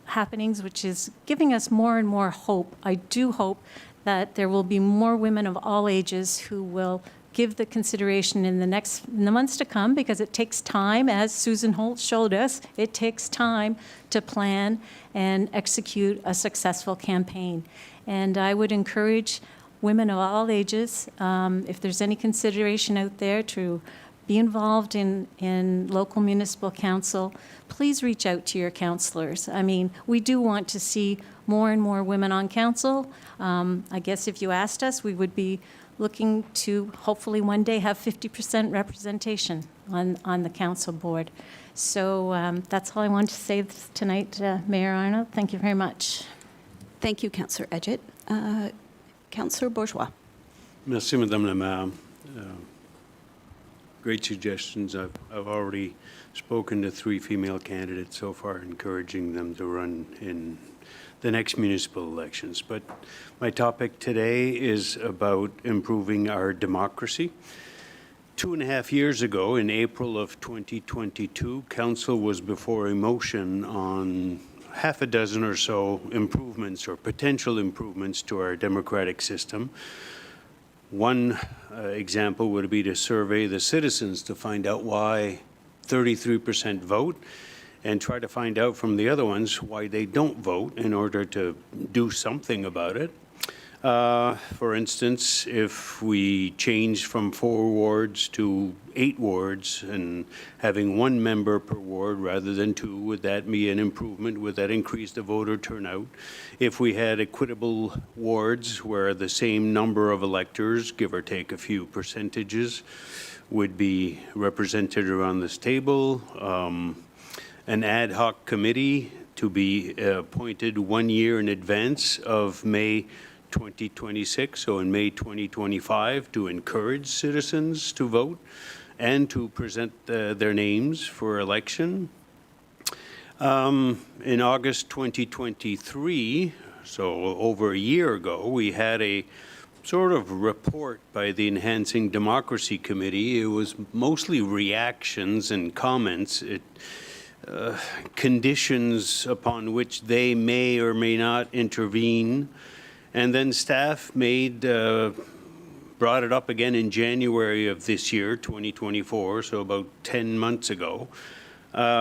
happenings, which is giving us more and more hope, I do hope that there will be more women of all ages who will give the consideration in the months to come, because it takes time, as Susan Holt showed us, it takes time to plan and execute a successful campaign. And I would encourage women of all ages, if there's any consideration out there, to be involved in local municipal council. Please reach out to your councillors. I mean, we do want to see more and more women on council. I guess if you asked us, we would be looking to hopefully one day have 50% representation on the council board. So that's all I wanted to say tonight, Mayor Arnold. Thank you very much. Thank you, Councillor Edgett. Councillor Bourgeois. Merci, Madame la Maire. Great suggestions. I've already spoken to 3 female candidates so far, encouraging them to run in the next municipal elections. But my topic today is about improving our democracy. 2.5 years ago, in April of 2022, Council was before a motion on half a dozen or so improvements or potential improvements to our democratic system. One example would be to survey the citizens to find out why 33% vote, and try to find out from the other ones why they don't vote in order to do something about it. For instance, if we change from 4 wards to 8 wards and having 1 member per ward rather than 2, would that be an improvement? Would that increase the voter turnout? If we had equitable wards where the same number of electors, give or take a few percentages, would be represented around this table, an ad hoc committee to be appointed 1 year in advance of May 2026, so in May 2025, to encourage citizens to vote and to present their names for election. In August 2023, so over a year ago, we had a sort of report by the Enhancing Democracy Committee. It was mostly reactions and comments. Conditions upon which they may or may not intervene. And then staff made brought it up again in January of this year, 2024, so about 10 months ago,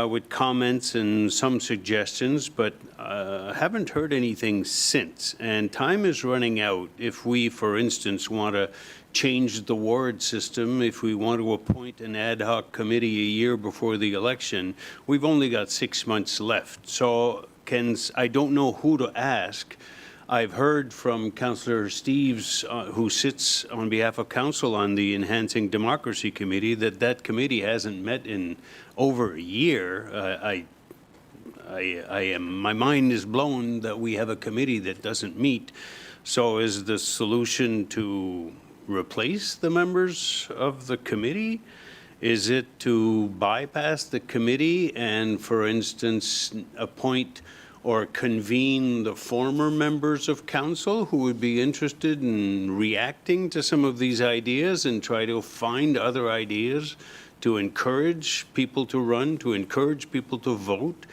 with comments and some suggestions, but haven't heard anything since. And time is running out if we, for instance, want to change the ward system, if we want to appoint an ad hoc committee a year before the election. We've only got 6 months left. So I don't know who to ask. I've heard from Councillor Steves, who sits on behalf of council on the Enhancing Democracy Committee, that committee hasn't met in over a year. My mind is blown that we have a committee that doesn't meet. So is the solution to replace the members of the committee? Is it to bypass the committee and, for instance, appoint or convene the former members of council who would be interested in reacting to some of these ideas and try to find other ideas to encourage people to run, to encourage people to vote?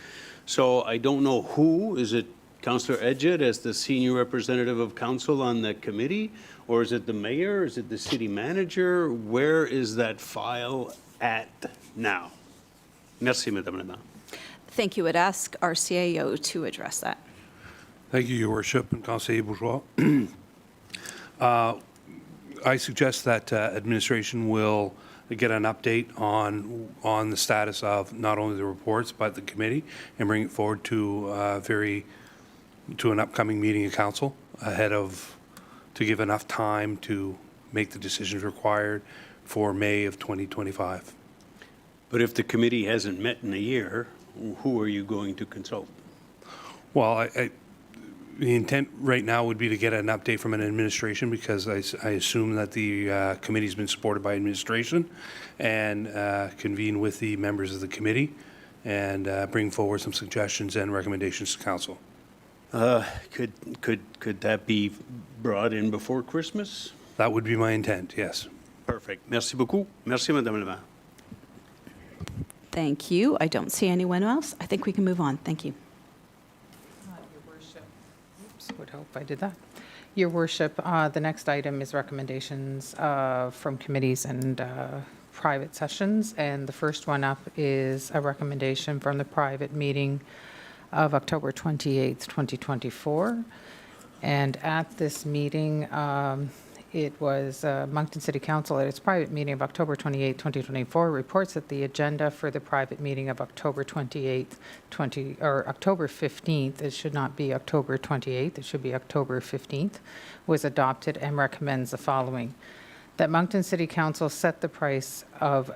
So I don't know who. Is it Councillor Edgett as the senior representative of council on that committee? Or is it the mayor? Is it the city manager? Where is that file at now? Merci, Madame la Maire. Thank you. I'd ask our CAO to address that. Thank you, Your Worship, and Conseiller Bourgeois. I suggest that administration will get an update on the status of not only the reports but the committee and bring it forward to an upcoming meeting of council to give enough time to make the decisions required for May of 2025. But if the committee hasn't met in a year, who are you going to consult? Well, the intent right now would be to get an update from an administration, because I assume that the committee's been supported by administration, and convene with the members of the committee and bring forward some suggestions and recommendations to council. Could that be brought in before Christmas? That would be my intent, yes. Perfect. Merci beaucoup. Merci, Madame la Maire. Thank you. I don't see anyone else. I think we can move on. Thank you. Your Worship. Oops, would hope I did that. Your Worship, the next item is recommendations from committees and private sessions. And the first one up is a recommendation from the private meeting of October 28th, 2024. And at this meeting, it was Moncton City Council at its private meeting of October 28, 2024 reports that the agenda for the private meeting of October 28th, October 15th, it should not be October 28th, it should be October 15th, was adopted and recommends the following: that Moncton City Council set the price of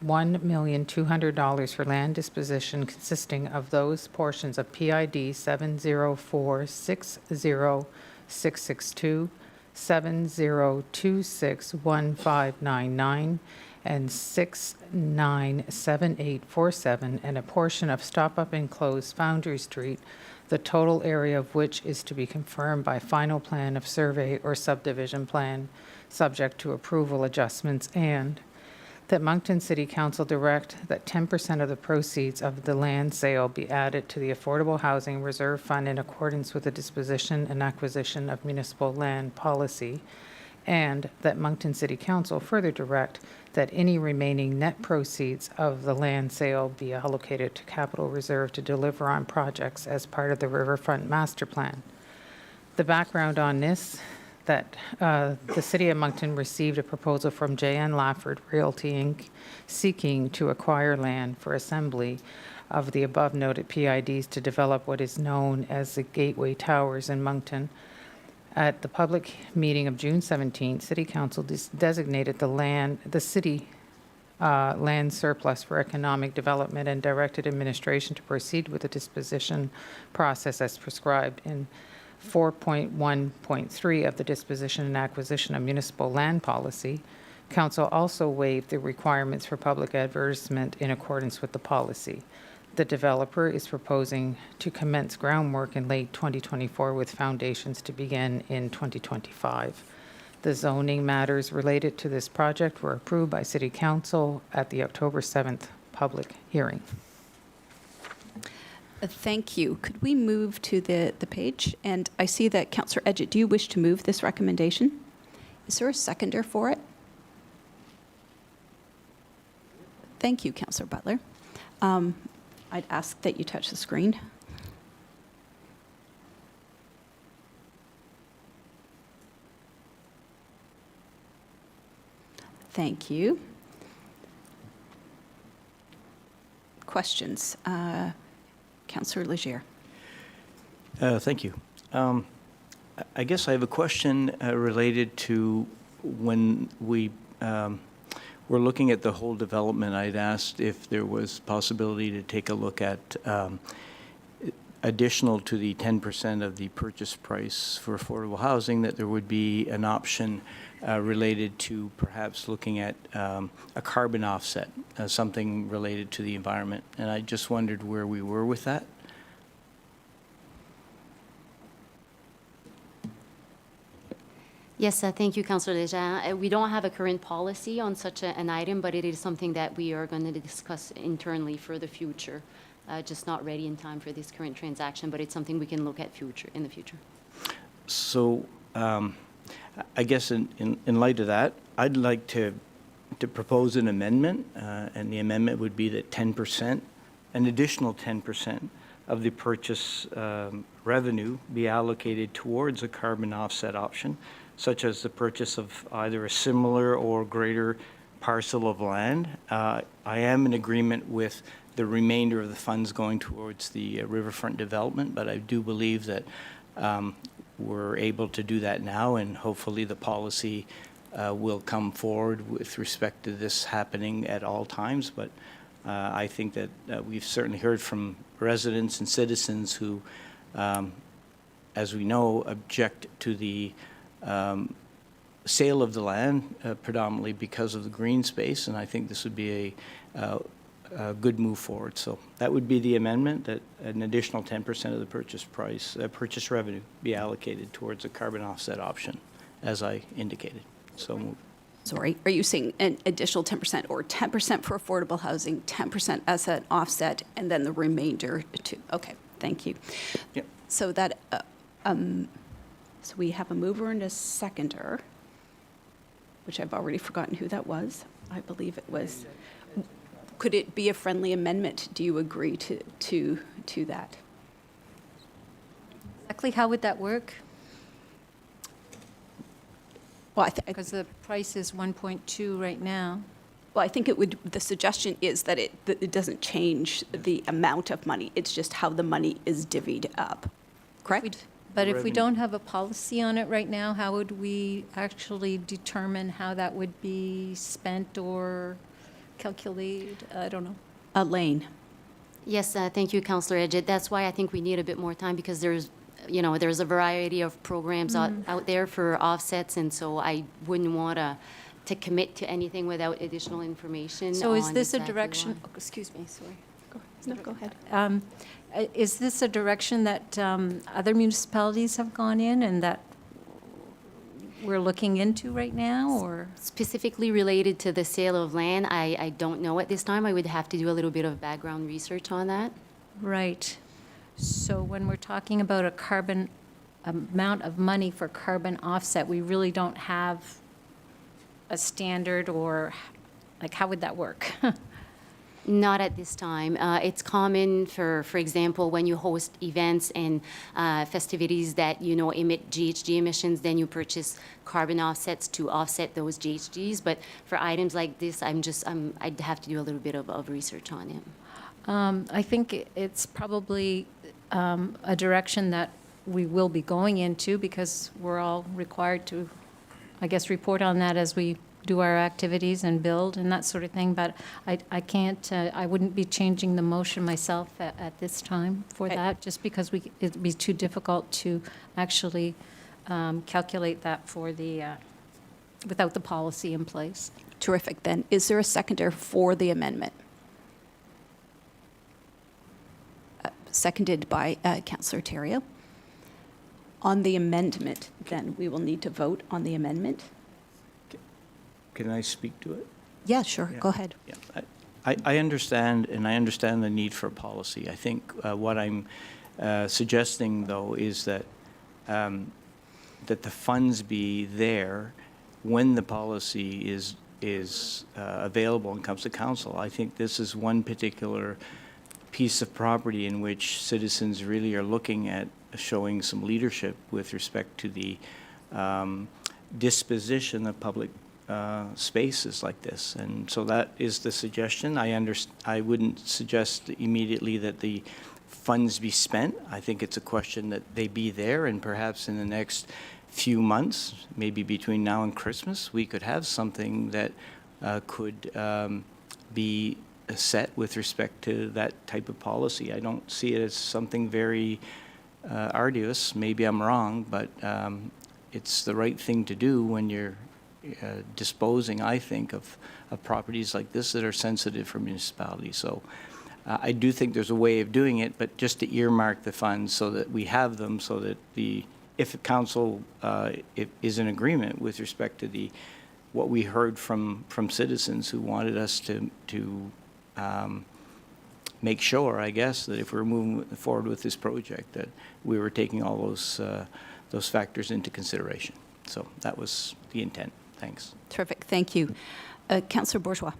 $1,200,000 for land disposition consisting of those portions of PID 70460-662, 70261599, and 697847, and a portion of Stop Up and Close Foundry Street, the total area of which is to be confirmed by final plan of survey or subdivision plan, subject to approval adjustments, and that Moncton City Council direct that 10% of the proceeds of the land sale be added to the Affordable Housing Reserve Fund in accordance with the disposition and acquisition of municipal land policy, and that Moncton City Council further direct that any remaining net proceeds of the land sale be allocated to capital reserve to deliver on projects as part of the Riverfront Master Plan. The background on this, that the City of Moncton received a proposal from J.N. Lafford Realty, Inc., seeking to acquire land for assembly of the above-noted PIDs to develop what is known as the Gateway Towers in Moncton. At the public meeting of June 17th, City Council designated the city land surplus for economic development and directed administration to proceed with the disposition process as prescribed in 4.1.3 of the Disposition and Acquisition of Municipal Land Policy. Council also waived the requirements for public advertisement in accordance with the policy. The developer is proposing to commence groundwork in late 2024 with foundations to begin in 2025. The zoning matters related to this project were approved by City Council at the October 7th public hearing. Thank you. Could we move to the page? And I see that Councillor Edgett, do you wish to move this recommendation? Is there a seconder for it? Thank you, Councillor Butler. I'd ask that you touch the screen. Thank you. Questions? Councillor Leger. Thank you. I guess I have a question related to when we were looking at the whole development. I'd asked if there was possibility to take a look at additional to the 10% of the purchase price for affordable housing, that there would be an option related to perhaps looking at a carbon offset, something related to the environment. And I just wondered where we were with that. Yes, thank you, Councillor Lejean. We don't have a current policy on such an item, but it is something that we are going to discuss internally for the future. Just not ready in time for this current transaction, but it's something we can look at in the future. So I guess in light of that, I'd like to propose an amendment, and the amendment would be that 10%, an additional 10% of the purchase revenue be allocated towards a carbon offset option, such as the purchase of either a similar or greater parcel of land. I am in agreement with the remainder of the funds going towards the riverfront development, but I do believe that we're able to do that now, and hopefully the policy will come forward with respect to this happening at all times. But I think that we've certainly heard from residents and citizens who, as we know, object to the sale of the land predominantly because of the green space, and I think this would be a good move forward. So that would be the amendment, that an additional 10% of the purchase price, purchase revenue, be allocated towards a carbon offset option, as I indicated. So moved. Sorry, are you saying an additional 10% or 10% for affordable housing, 10% as an offset, and then the remainder to, okay, thank you. Yep. So that, so we have a mover and a seconder, which I've already forgotten who that was. I believe it was. Could it be a friendly amendment? Do you agree to that? Exactly how would that work? Well, Because the price is 1.2 right now. well, I think it would, the suggestion is that it doesn't change the amount of money. It's just how the money is divvied up, correct? But if we Revenue. don't have a policy on it right now, how would we actually determine how that would be spent or calculated? I don't know. Elaine. Yes, thank you, Councillor Edgett. That's why I think we need a bit more time, because there's a variety of programs out there for offsets, and so I wouldn't want to commit to anything without additional information. So is on this a exactly direction, why. oh, excuse me, sorry. No, go ahead. Is this a direction that other municipalities have gone in and that we're looking into right now, or? Specifically related to the sale of land, I don't know at this time. I would have to do a little bit of background research on that. Right. So when we're talking about a carbon amount of money for carbon offset, we really don't have a standard, or like, how would that work? Not at this time. It's common for example, when you host events and festivities that, emit GHG emissions, then you purchase carbon offsets to offset those GHGs. But for items like this, I'd have to do a little bit of research on it. I think it's probably a direction that we will be going into, because we're all required to, I guess, report on that as we do our activities and build and that sort of thing. But I can't, I wouldn't be changing the motion myself at this time for that, just because it'd be too difficult to actually calculate that for the, without the policy in place. Terrific. Then, is there a seconder for the amendment? Seconded by Councillor Terrio. On the amendment, then, we will need to vote on the amendment. Can I speak to it? Yeah, sure. Yeah. Go ahead. Yeah. I understand, and I understand the need for policy. I think what I'm suggesting, though, is that that the funds be there when the policy is available and comes to council. I think this is one particular piece of property in which citizens really are looking at showing some leadership with respect to the disposition of public spaces like this. And so that is the suggestion. I wouldn't suggest immediately that the funds be spent. I think it's a question that they be there, and perhaps in the next few months, maybe between now and Christmas, we could have something that could be set with respect to that type of policy. I don't see it as something very arduous. Maybe I'm wrong, but it's the right thing to do when you're disposing, I think, of properties like this that are sensitive for municipalities. So I do think there's a way of doing it, but just to earmark the funds so that we have them, so that if council is in agreement with respect to what we heard from citizens who wanted us to make sure, I guess, that if we're moving forward with this project, that we were taking all those factors into consideration. So that was the intent. Thanks. Terrific, thank you. Councillor Bourgeois.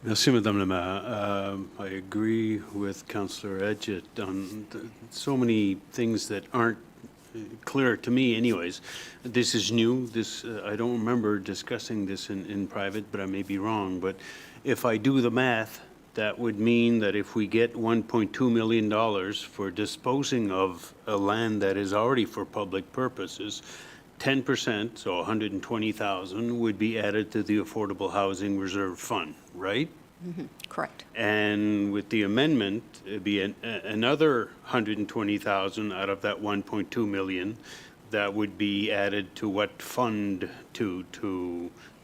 Merci, Madame la Maire. I agree with Councillor Edgett on so many things that aren't clear to me anyways. This is new. I don't remember discussing this in private, but I may be wrong. But if I do the math, that would mean that if we get $1.2 million for disposing of a land that is already for public purposes, 10%, so 120,000, would be added to the Affordable Housing Reserve Fund, right? Mm-hmm. Correct. And with the amendment, it'd be another 120,000 out of that 1.2 million that would be added to what fund do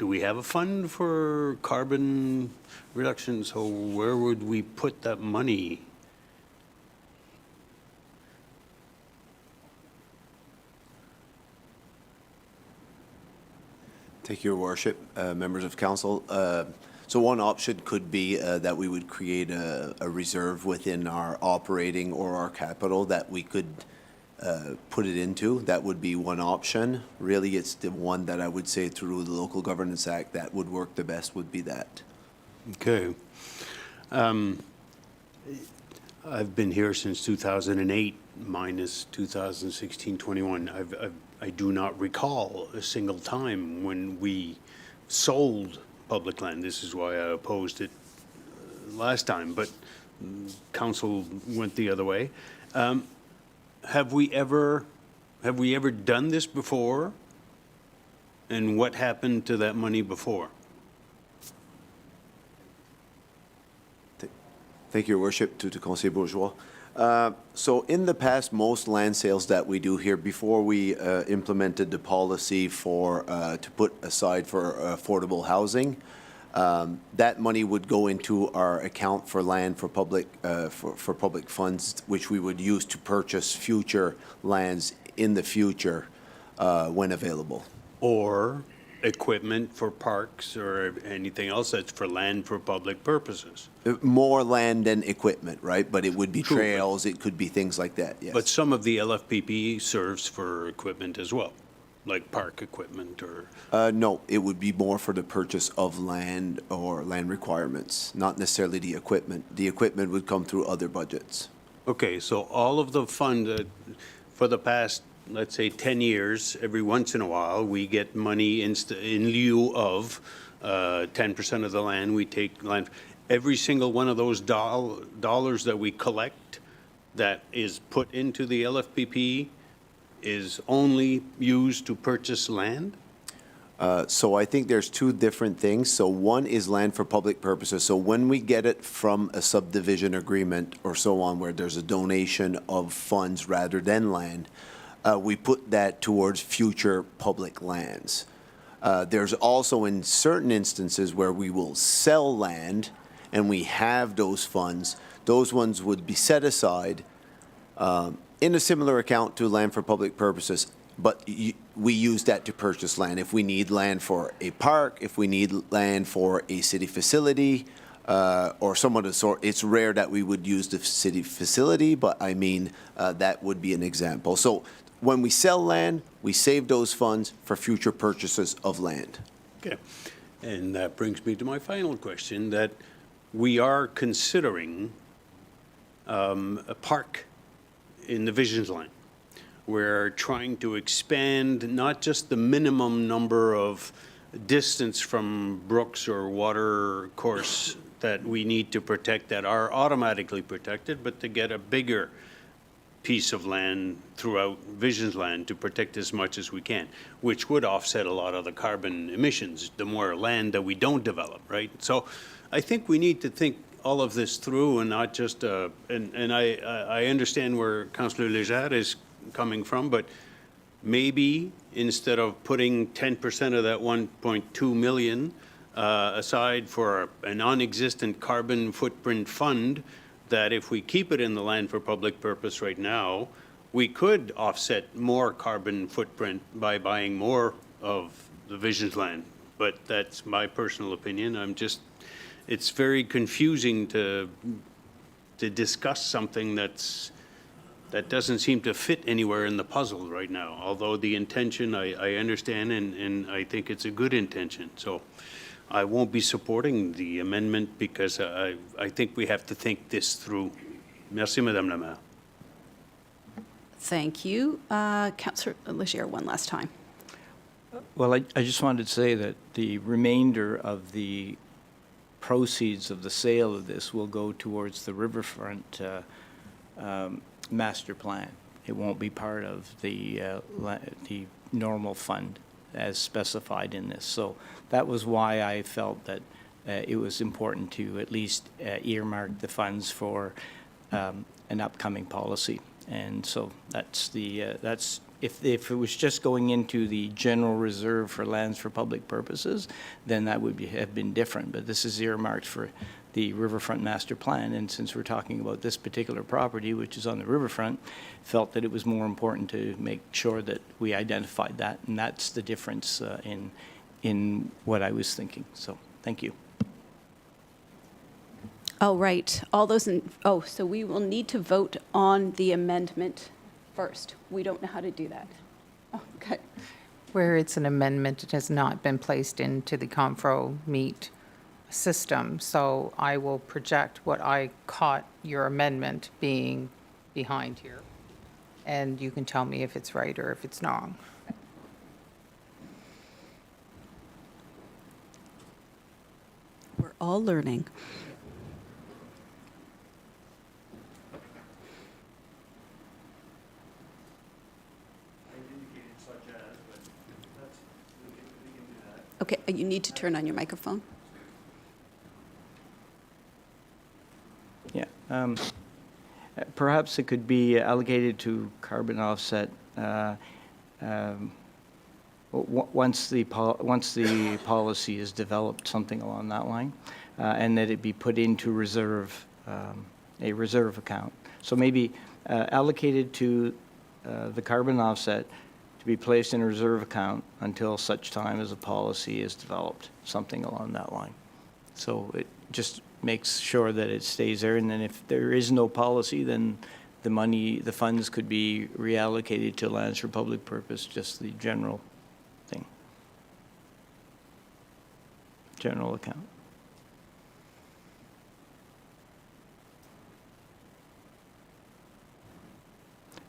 we have a fund for carbon reduction? So where would we put that money? Thank you, Your Worship, members of council. So one option could be that we would create a reserve within our operating or our capital that we could put it into. That would be one option. Really, it's the one that I would say through the Local Governance Act that would work the best would be that. Okay. I've been here since 2008, minus 2016-21. I do not recall a single time when we sold public land. This is why I opposed it last time, but council went the other way. Have we ever done this before? And what happened to that money before? Thank you, Your Worship, to Conseiller Bourgeois. So in the past, most land sales that we do here, before we implemented the policy to put aside for affordable housing, that money would go into our account for land for public funds, which we would use to purchase future lands in the future when available. Or equipment for parks or anything else that's for land for public purposes. More land than equipment, right? But it would be True, trails, it could be things like that, yes. But some of the LFPP serves for equipment as well, like park equipment or... No, it would be more for the purchase of land or land requirements, not necessarily the equipment. The equipment would come through other budgets. Okay, so all of the fund for the past, let's say, 10 years, every once in a while, we get money in lieu of 10% of the land. We take land. Every single one of those dollars that we collect that is put into the LFPP is only used to purchase land? So I think there's two different things. So one is land for public purposes. So when we get it from a subdivision agreement or so on, where there's a donation of funds rather than land, we put that towards future public lands. There's also in certain instances where we will sell land and we have those funds. Those ones would be set aside in a similar account to land for public purposes, but we use that to purchase land. If we need land for a park, if we need land for a city facility, or some of the sort, it's rare that we would use the city facility, but I mean, that would be an example. So when we sell land, we save those funds for future purchases of land. Okay. And that brings me to my final question, that we are considering a park in the Visions line. We're trying to expand not just the minimum number of distance from brooks or water course that we need to protect that are automatically protected, but to get a bigger piece of land throughout Visions land to protect as much as we can, which would offset a lot of the carbon emissions, the more land that we don't develop, right? So I think we need to think all of this through and not just, and I understand where Councillor Léger is coming from, but maybe instead of putting 10% of that 1.2 million aside for a non-existent carbon footprint fund, that if we keep it in the land for public purpose right now, we could offset more carbon footprint by buying more of the Visions land. But that's my personal opinion. It's very confusing to discuss something that doesn't seem to fit anywhere in the puzzle right now, although the intention I understand and I think it's a good intention. So I won't be supporting the amendment because I think we have to think this through. Merci, Madame la Maire. Thank you. Councillor Léger, one last time. Well, I just wanted to say that the remainder of the proceeds of the sale of this will go towards the riverfront master plan. It won't be part of the normal fund as specified in this. So that was why I felt that it was important to at least earmark the funds for an upcoming policy. And so that's if it was just going into the general reserve for lands for public purposes, then that would have been different. But this is earmarked for the riverfront master plan, and since we're talking about this particular property, which is on the riverfront, felt that it was more important to make sure that we identified that, and that's the difference in what I was thinking. So, thank you. Oh, right. All those so we will need to vote on the amendment first. We don't know how to do that. Oh, okay. Where it's an amendment, it has not been placed into the Confro Meet system. So I will project what I caught your amendment being behind here. And you can tell me if it's right or if it's wrong. We're all learning. Okay, you need to turn on your microphone. Yeah. Perhaps it could be allocated to carbon offset once the policy is developed, something along that line, and that it be put into reserve, a reserve account. So maybe allocated to the carbon offset to be placed in a reserve account until such time as a policy is developed, something along that line. So it just makes sure that it stays there, and then if there is no policy, then the funds could be reallocated to lands for public purpose, just the general thing. General account.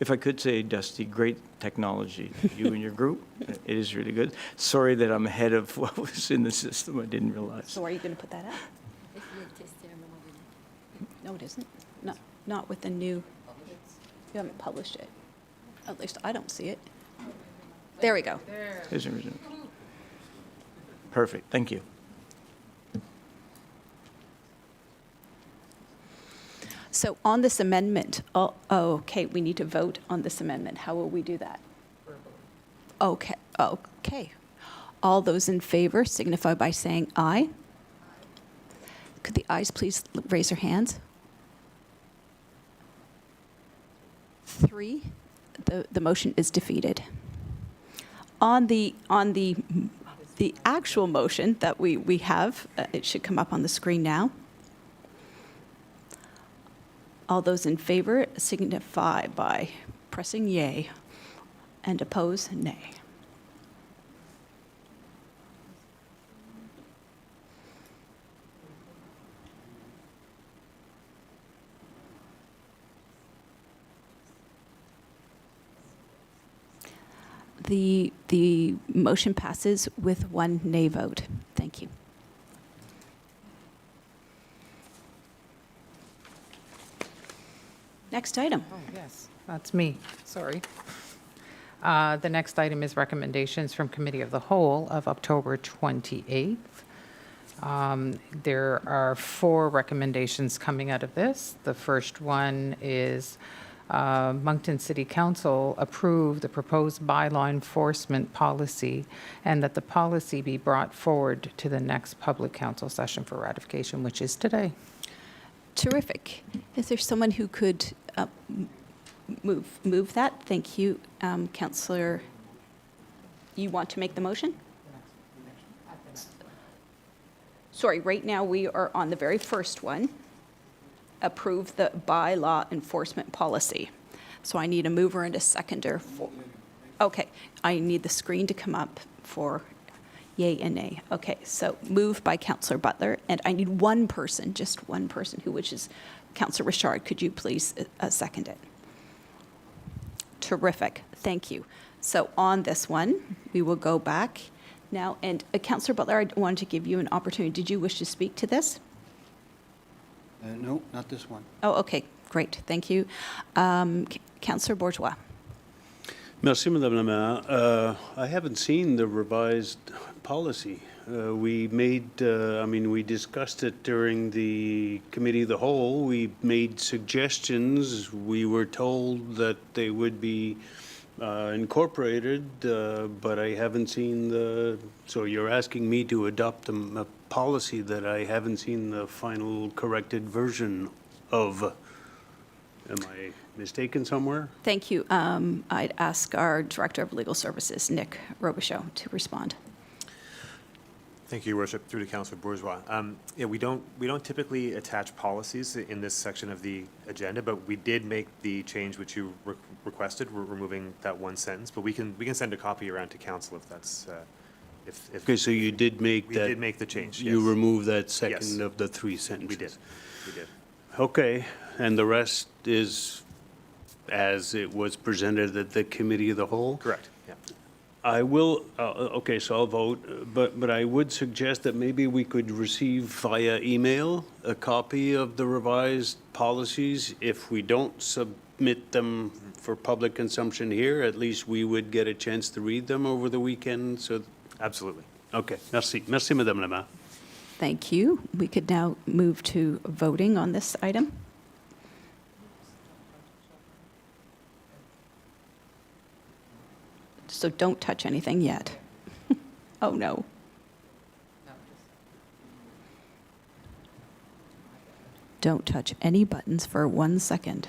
If I could say, Dusty, great technology, you and your group. It is really good. Sorry that I'm ahead of what was in the system. I didn't realize. So are you going to put that up? No, it isn't. Not with the new. You haven't published it. At least I don't see it. There we go. Perfect. Thank you. So on this amendment, okay, we need to vote on this amendment. How will we do that? Okay. All those in favor signify by saying aye. Could the ayes please raise their hands? 3. The motion is defeated. On the actual motion that we have, it should come up on the screen now. All those in favor signify by pressing yay. And oppose, nay. The motion passes with one nay vote. Thank you. Next item. Oh, yes, that's me, sorry. The next item is recommendations from Committee of the Whole of October 28th. There are 4 recommendations coming out of this. The first one is Moncton City Council approve the proposed bylaw enforcement policy and that the policy be brought forward to the next public council session for ratification, which is today. Terrific. Is there someone who could move that? Thank you. Councillor, you want to make the motion? Sorry, right now we are on the very first one. Approve the bylaw enforcement policy. So I need a mover and a seconder for, okay, I need the screen to come up for yay and nay. Okay, so moved by Councillor Butler, and I need one person, just one person, which is Councillor Richard. Could you please second it? Terrific, thank you. So on this one, we will go back now, and Councillor Butler, I wanted to give you an opportunity. Did you wish to speak to this? No, not this one. Oh, okay, great, thank you. Councillor Bourgeois. Merci, Madame la Maire. I haven't seen the revised policy. We discussed it during the Committee of the Whole. We made suggestions. We were told that they would be incorporated, but I haven't seen so you're asking me to adopt a policy that I haven't seen the final corrected version of. Am I mistaken somewhere? Thank you. I'd ask our Director of Legal Services, Nick Robichaud, to respond. Thank you, Your Worship. Through to Councillor Bourgeois. Yeah, we don't typically attach policies in this section of the agenda, but we did make the change which you requested. We're removing that one sentence, but we can send a copy around to council if that's if. Okay, so you did make that. We did make the change. You yes. removed that second Yes. of the 3 sentences. We did. Okay, and the rest is as it was presented at the Committee of the Whole? Correct. Yeah. I will, okay, so I'll vote, but I would suggest that maybe we could receive via email a copy of the revised policies. If we don't submit them for public consumption here, at least we would get a chance to read them over the weekend, so. Absolutely. Okay, merci. Merci, Madame la Maire. Thank you. We could now move to voting on this item. So don't touch anything yet. Oh, no. Don't touch any buttons for 1 second.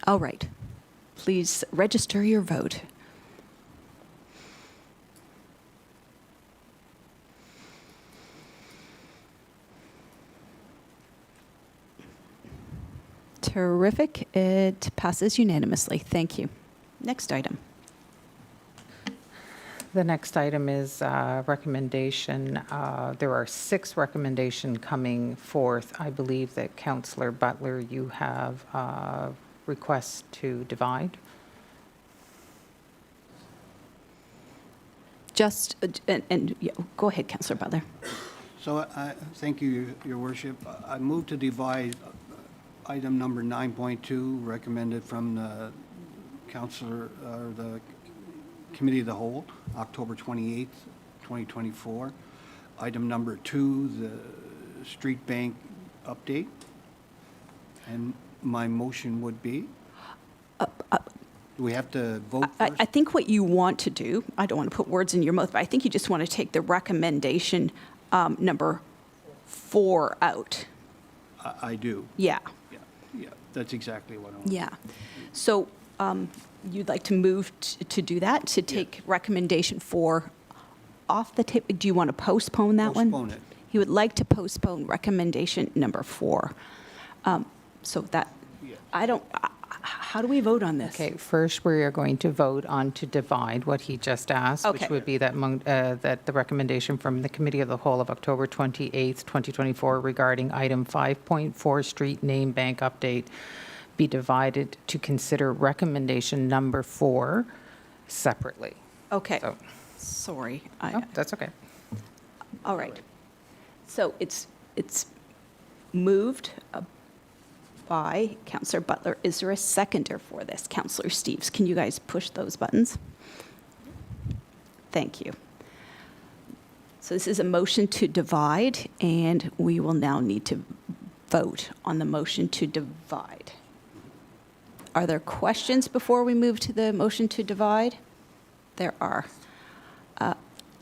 All right. Please register your vote. Terrific. It passes unanimously. Thank you. Next item. The next item is recommendation. There are 6 recommendations coming forth. I believe that Councillor Butler, you have requests to divide. Just, yeah, go ahead, Councillor Butler. So I thank you, Your Worship. I move to divide item number 9.2, recommended from the Councillor, or the Committee of the Whole, October 28th, 2024. Item number 2, the Street Bank update. And my motion would be? Do we have to vote first? I think what you want to do, I don't want to put words in your mouth, but I think you just want to take the recommendation number 4 out. I do. Yeah. Yeah, that's exactly what I want. Yeah. So you'd like to move to do that, to take recommendation 4 off the table? Do you want to postpone that one? Postpone it. He would like to postpone recommendation number 4. So that, how do we vote on this? Okay, first, we are going to vote on to divide what he just asked, Okay. which would be that the recommendation from the Committee of the Whole of October 28th, 2024 regarding item 5.4 street name bank update be divided to consider recommendation number 4 separately. Okay, So- sorry. Oh, that's okay. All right. So it's moved by Councillor Butler. Is there a seconder for this? Councillor Steves, can you guys push those buttons? Thank you. So this is a motion to divide, and we will now need to vote on the motion to divide. Are there questions before we move to the motion to divide? There are.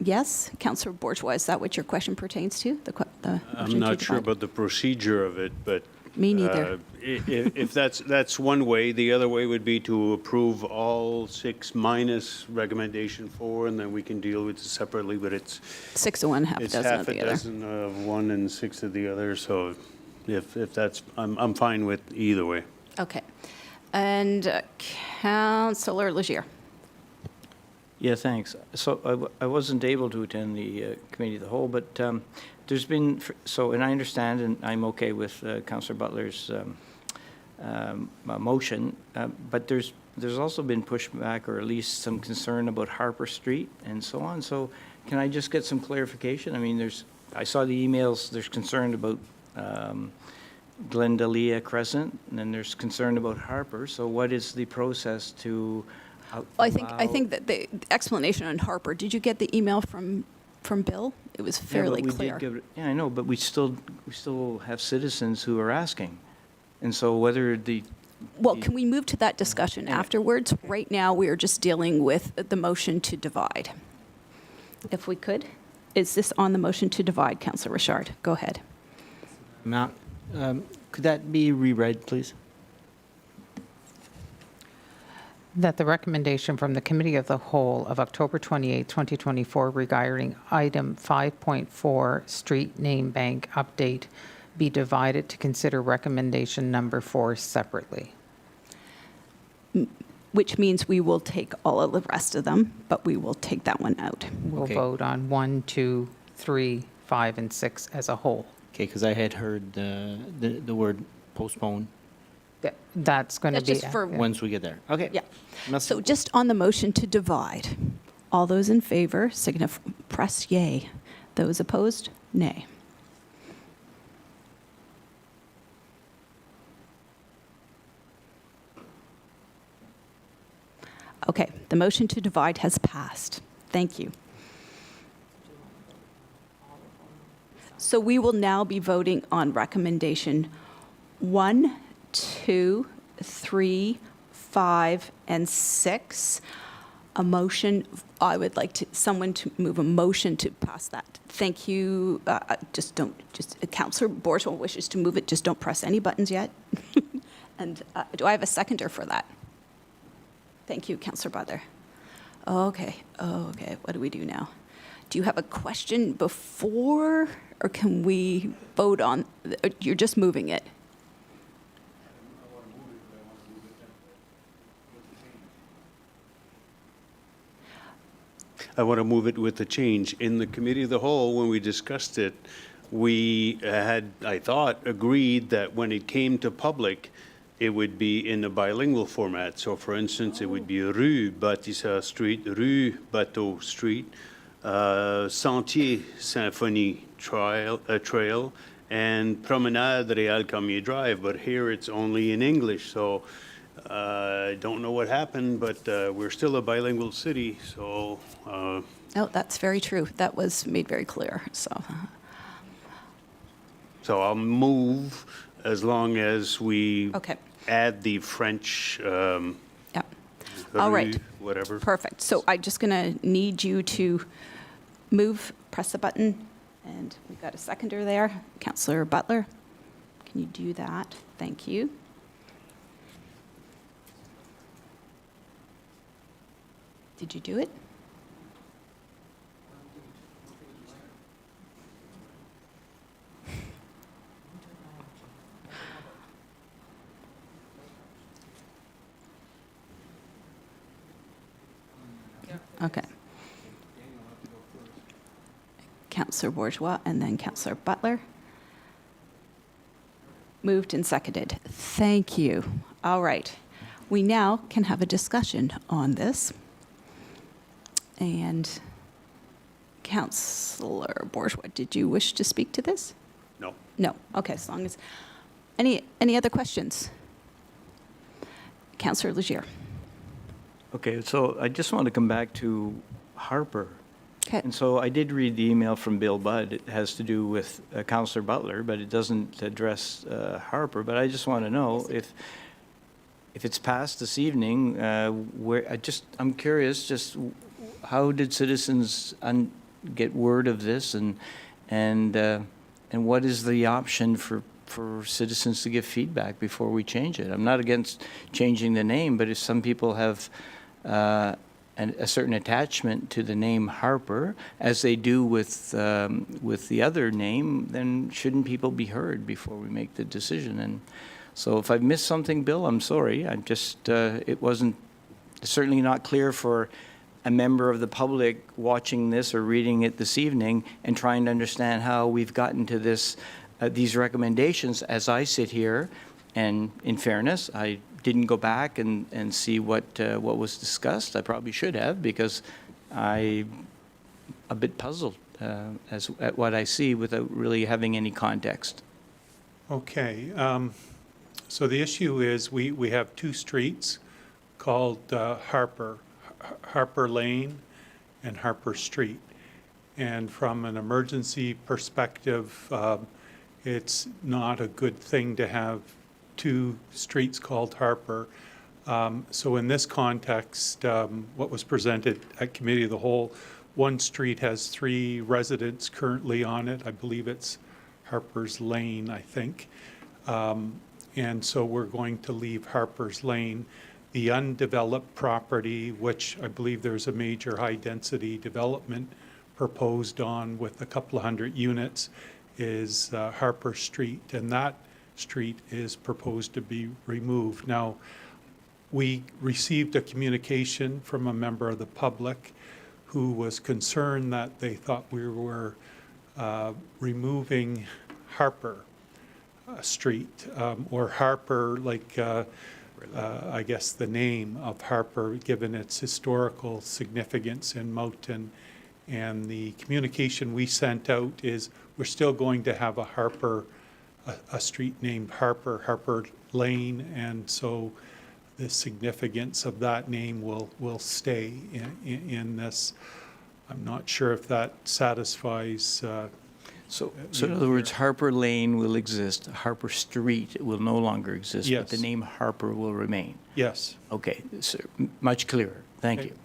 Yes, Councillor Bourgeois, is that what your question pertains to? The motion I'm to not sure divide? about the procedure of it, but. Me neither. If that's one way, the other way would be to approve all 6 minus recommendation 4, and then we can deal with it separately, but it's. 6 of one, half a It's dozen of half a the other. dozen of one and 6 of the other, so if that's, I'm fine with either way. Okay. And Councillor Legier. Yeah, thanks. So I wasn't able to attend the Committee of the Whole, but there's been, and I understand, and I'm okay with Councillor Butler's motion, but there's also been pushback, or at least some concern about Harper Street and so on. So can I just get some clarification? I mean, I saw the emails, there's concern about Glendalia Crescent, and then there's concern about Harper. So what is the process to I think that the explanation on Harper, did you get the email from Bill? It was fairly clear. Yeah, I know, but we still have citizens who are asking. And so whether Well, can we move to that discussion afterwards? Right now, we are just dealing with the motion to divide. If we could. Is this on the motion to divide, Councillor Richard? Go ahead. Could that be reread, please? That the recommendation from the Committee of the Whole of October 28, 2024 regarding item 5.4 street name bank update be divided to consider recommendation number 4 separately. Which means we will take all of the rest of them, but we will take that one out. We'll Okay. vote on 1, 2, 3, 5, and 6 as a whole. Okay, because I had heard the word postpone That's going to That's be. just for- once we get there. Okay. Yeah. Merci So beaucoup. just on the motion to divide, all those in favor, press yay. Those opposed, nay. Okay, the motion to divide has passed. Thank you. So we will now be voting on recommendation 1, 2, 3, 5, and 6. A motion, I would like someone to move a motion to pass that. Thank you. Councillor Bourgeois wishes to move it, just don't press any buttons yet. And do I have a seconder for that? Thank you, Councillor Butler. Okay, what do we do now? Do you have a question before, or can we vote on, you're just moving it? I want to move it with the change. In the Committee of the Whole, when we discussed it, we had, I thought, agreed that when it came to public, it would be in a bilingual format. So for instance, it would be Rue Bâtisseur Street, Rue Bateau Street, Sentier Symphonie Trail, and Promenade Real Camier Drive. But here it's only in English. So I don't know what happened, but we're still a bilingual city. So. Oh, that's very true. That was made very clear, so. So I'll move as long as we Okay. add the French, Yeah. All right. whatever. Perfect. So I'm just going to need you to move, press the button, and we've got a seconder there. Councillor Butler, can you do that? Thank you. Did you do it? Okay. Councillor Bourgeois and then Councillor Butler. Moved and seconded. Thank you. All right. We now can have a discussion on this. And Councillor Bourgeois, did you wish to speak to this? No. No. Okay, as long as, any other questions? Councillor Legier. Okay, so I just want to come back to Harper. Okay. And so I did read the email from Bill Budd. It has to do with Councillor Butler, but it doesn't address Harper. But I just want to know if it's passed this evening, I'm curious, just how did citizens get word of this, and what is the option for citizens to give feedback before we change it? I'm not against changing the name, but if some people have a certain attachment to the name Harper, as they do with the other name, then shouldn't people be heard before we make the decision? And so if I've missed something, Bill, I'm sorry. I'm just, it wasn't certainly not clear for a member of the public watching this or reading it this evening and trying to understand how we've gotten to this, these recommendations as I sit here. And in fairness, I didn't go back and see what was discussed. I probably should have, because I'm a bit puzzled at what I see without really having any context. Okay. So the issue is we have two streets called Harper Lane and Harper Street. And from an emergency perspective, it's not a good thing to have two streets called Harper. So in this context, what was presented at Committee of the Whole, one street has 3 residents currently on it. I believe it's Harper's Lane, I think. And so we're going to leave Harper's Lane. The undeveloped property, which I believe there's a major high-density development proposed on with a couple of hundred units, is Harper Street, and that street is proposed to be removed. Now, we received a communication from a member of the public who was concerned that they thought we were removing Harper Street, or Harper, like I guess the name of Harper, given its historical significance in Moncton. And the communication we sent out is we're still going to have a Harper, a street named Harper Lane, and so the significance of that name will stay in this. I'm not sure if that satisfies. So in other words, Harper Lane will exist, Harper Street will no longer exist, Yes. but the name Harper will remain. Yes. Okay, so much clearer. Thank Okay. you.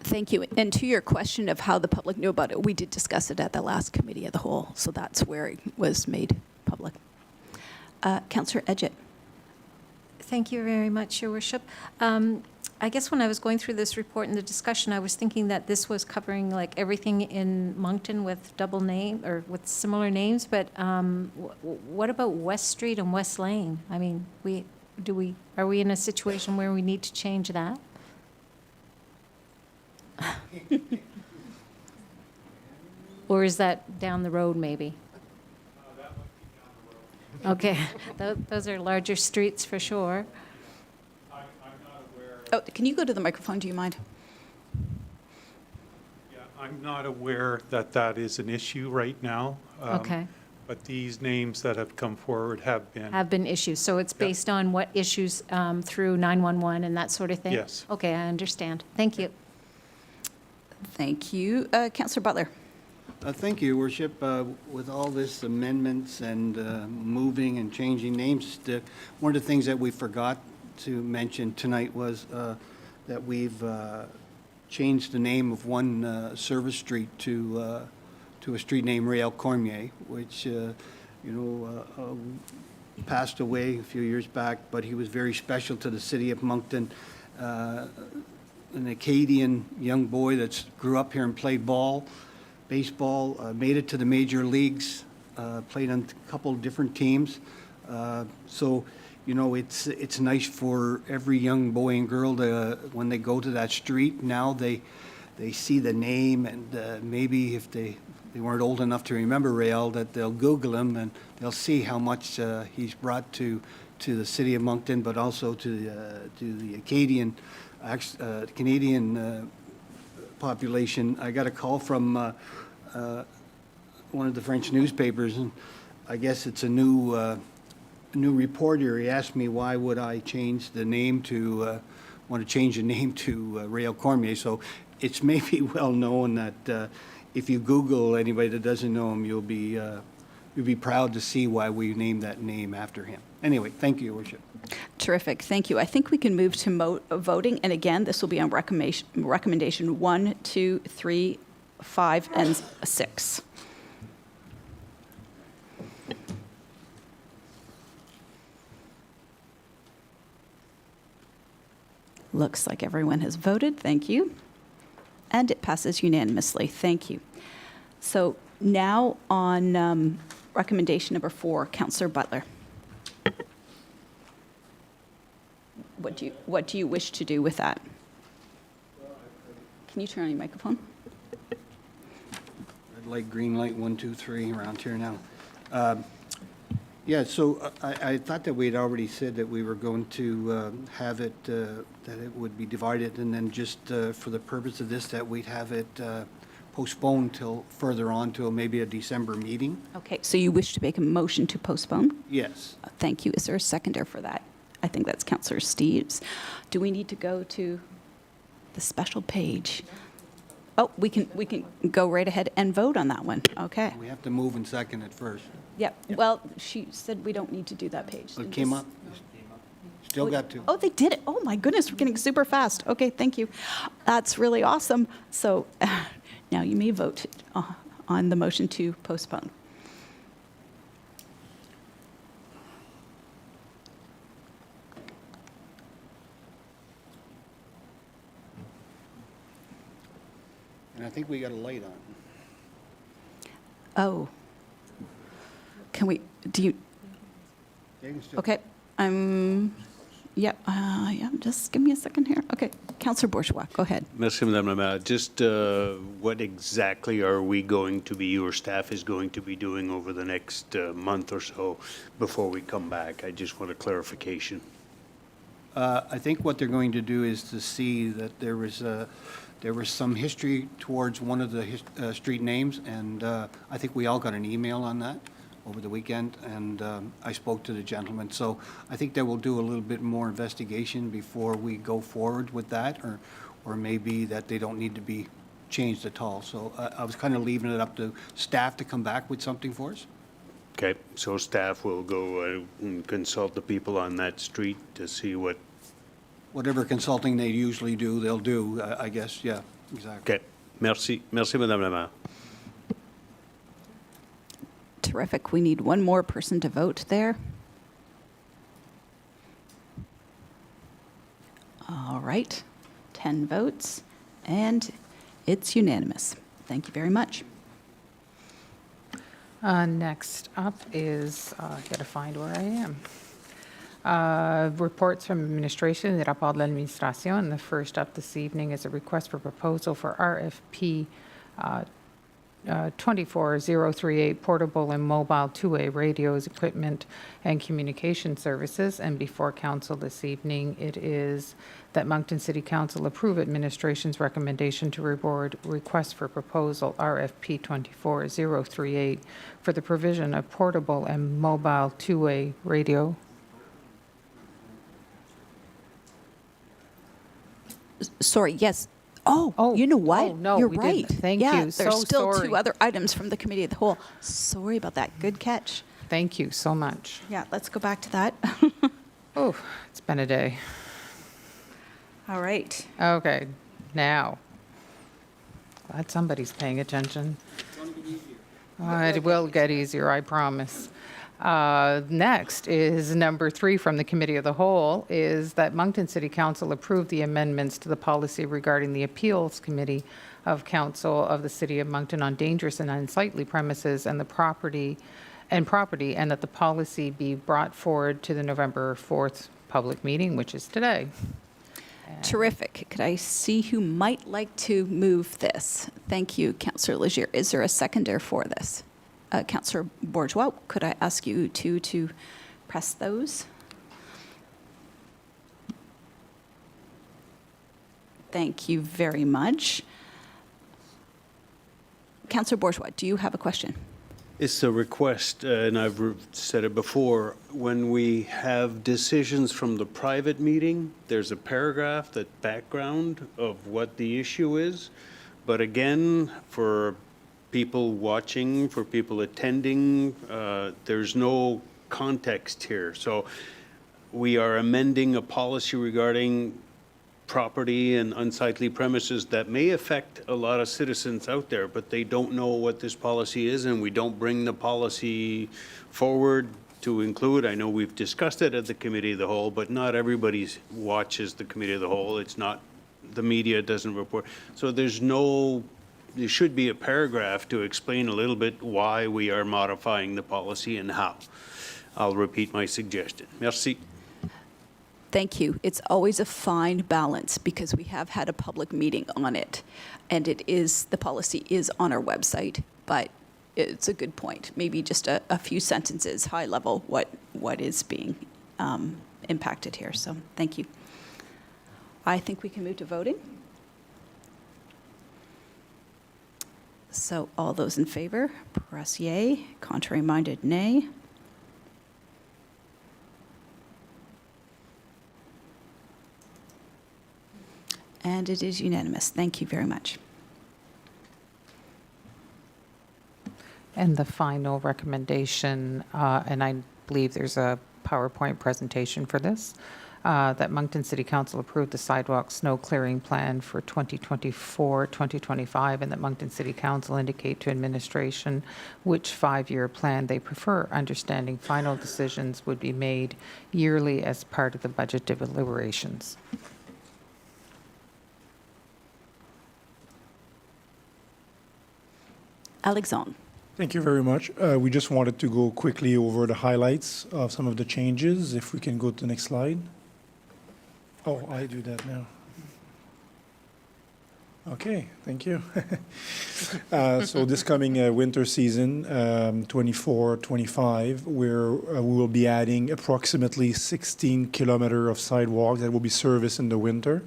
Thank you. And to your question of how the public knew about it, we did discuss it at the last Committee of the Whole, so that's where it was made public. Councillor Edgett. Thank you very much, Your Worship. I guess when I was going through this report and the discussion, I was thinking that this was covering like everything in Moncton with double name or with similar names, but what about West Street and West Lane? I mean, are we in a situation where we need to change that? Or is that down the road, maybe? Okay, those are larger streets for sure. Oh, can you go to the microphone? Do you mind? Yeah, I'm not aware that that is an issue right now. Okay. But these names that have come forward have been. Have been issues, so it's based on what issues through 911 and that sort of thing? Yes. Okay, I understand. Thank you. Thank you. Councillor Butler. Thank you, Your Worship. With all this amendments and moving and changing names, one of the things that we forgot to mention tonight was that we've changed the name of one service street to a street named Rael Cormier, which passed away a few years back, but he was very special to the city of Moncton. An Acadian young boy that grew up here and played baseball, made it to the major leagues, played on a couple of different teams. So you know, it's nice for every young boy and girl to, when they go to that street, now they see the name, and maybe if they weren't old enough to remember Rael, that they'll Google him and they'll see how much he's brought to the city of Moncton, but also to the Canadian population. I got a call from one of the French newspapers, and I guess it's a new reporter. He asked me why would I change the name to want to change the name to Rael Cormier. So it's maybe well known that if you Google anybody that doesn't know him, you'll be proud to see why we named that name after him. Anyway, thank you, Your Worship. Terrific, thank you. I think we can move to voting, and again, this will be on recommendation 1, 2, 3, 5, and 6. Looks like everyone has voted, thank you. And it passes unanimously, thank you. So now on recommendation number 4, Councillor Butler. What do you wish to do with that? Can you turn on your microphone? Red light, green light, 1, 2, 3, around here now. Yeah, so I thought that we had already said that we were going to have it, that it would be divided, and then just for the purpose of this, that we'd have it postponed till further on, till maybe a December meeting. Okay, so you wish to make a motion to postpone? Yes. Thank you. Is there a seconder for that? I think that's Councillor Steves. Do we need to go to the special page? Oh, we can go right ahead and vote on that one. Okay. We have to move and second it first. Yep. Well, she said we don't need to do that page. It came up. Still got to. Oh, they did it. Oh, my goodness, we're getting super fast. Okay, thank you. That's really awesome. So now you may vote on the motion to postpone. And I think we got a light on. Oh. Can we, do you, They can still- okay, yeah, just give me a second here. Okay, Councillor Bourgeois, go ahead. Merci, Madame la Maire. Just what exactly are we going to be, your staff is going to be doing over the next month or so before we come back? I just want a clarification. I think what they're going to do is to see that there was some history towards one of the street names, and I think we all got an email on that over the weekend, and I spoke to the gentleman. So I think that we'll do a little bit more investigation before we go forward with that, or maybe that they don't need to be changed at all. So I was kind of leaving it up to staff to come back with something for us. Okay, so staff will go and consult the people on that street to see what... Whatever consulting they usually do, they'll do, I guess, yeah, exactly. Okay, merci. Merci, Madame la Maire. Terrific. We need one more person to vote there. All right, 10 votes, and it's unanimous. Thank you very much. Next up is, gotta find where I am. Reports from administration, the rapport de l'administration. The first up this evening is a request for proposal for RFP 24038, portable and mobile two-way radios, equipment, and communication services. And before council this evening, it is that Moncton City Council approve administration's recommendation to reward request for proposal RFP 24038 for the provision of portable and mobile two-way radio. Sorry, yes. Oh, you know what? oh, no, You're we right. didn't. Thank yeah, you. There's So still sorry. 2 other items from the Committee of the Whole. Sorry about that. Good catch. Thank you so much. Yeah, let's go back to that. Oh, it's been a day. All right. Okay, now. Glad somebody's paying attention. It will get easier, I promise. Next is number 3 from the Committee of the Whole, is that Moncton City Council approve the amendments to the policy regarding the Appeals Committee of Council of the City of Moncton on dangerous and unsightly premises and the property and property, and that the policy be brought forward to the November 4th public meeting, which is today. Terrific. Could I see who might like to move this? Thank you, Councillor Legier. Is there a seconder for this? Councillor Bourgeois, could I ask you to press those? Thank you very much. Councillor Bourgeois, do you have a question? It's a request, and I've said it before, when we have decisions from the private meeting, there's a paragraph, that background of what the issue is. But again, for people watching, for people attending, there's no context here. So we are amending a policy regarding property and unsightly premises that may affect a lot of citizens out there, but they don't know what this policy is, and we don't bring the policy forward to include. I know we've discussed it at the Committee of the Whole, but not everybody watches the Committee of the Whole. It's not, the media doesn't report. So there should be a paragraph to explain a little bit why we are modifying the policy and how. I'll repeat my suggestion. Merci. Thank you. It's always a fine balance because we have had a public meeting on it, and the policy is on our website, but it's a good point. Maybe just a few sentences, high level, what is being impacted here. So thank you. I think we can move to voting. So all those in favor, press yay. Contrary-minded, nay. And it is unanimous. Thank you very much. And the final recommendation, and I believe there's a PowerPoint presentation for this, that Moncton City Council approved the sidewalk snow clearing plan for 2024-2025, and that Moncton City Council indicate to administration which 5-year plan they prefer, understanding final decisions would be made yearly as part of the budget deliberations. Alexandre. Thank you very much. We just wanted to go quickly over the highlights of some of the changes. If we can go to the next slide. Oh, I do that now. Okay, thank you. So this coming winter season, 24-25, we will be adding approximately 16 kilometers of sidewalks that will be serviced in the winter.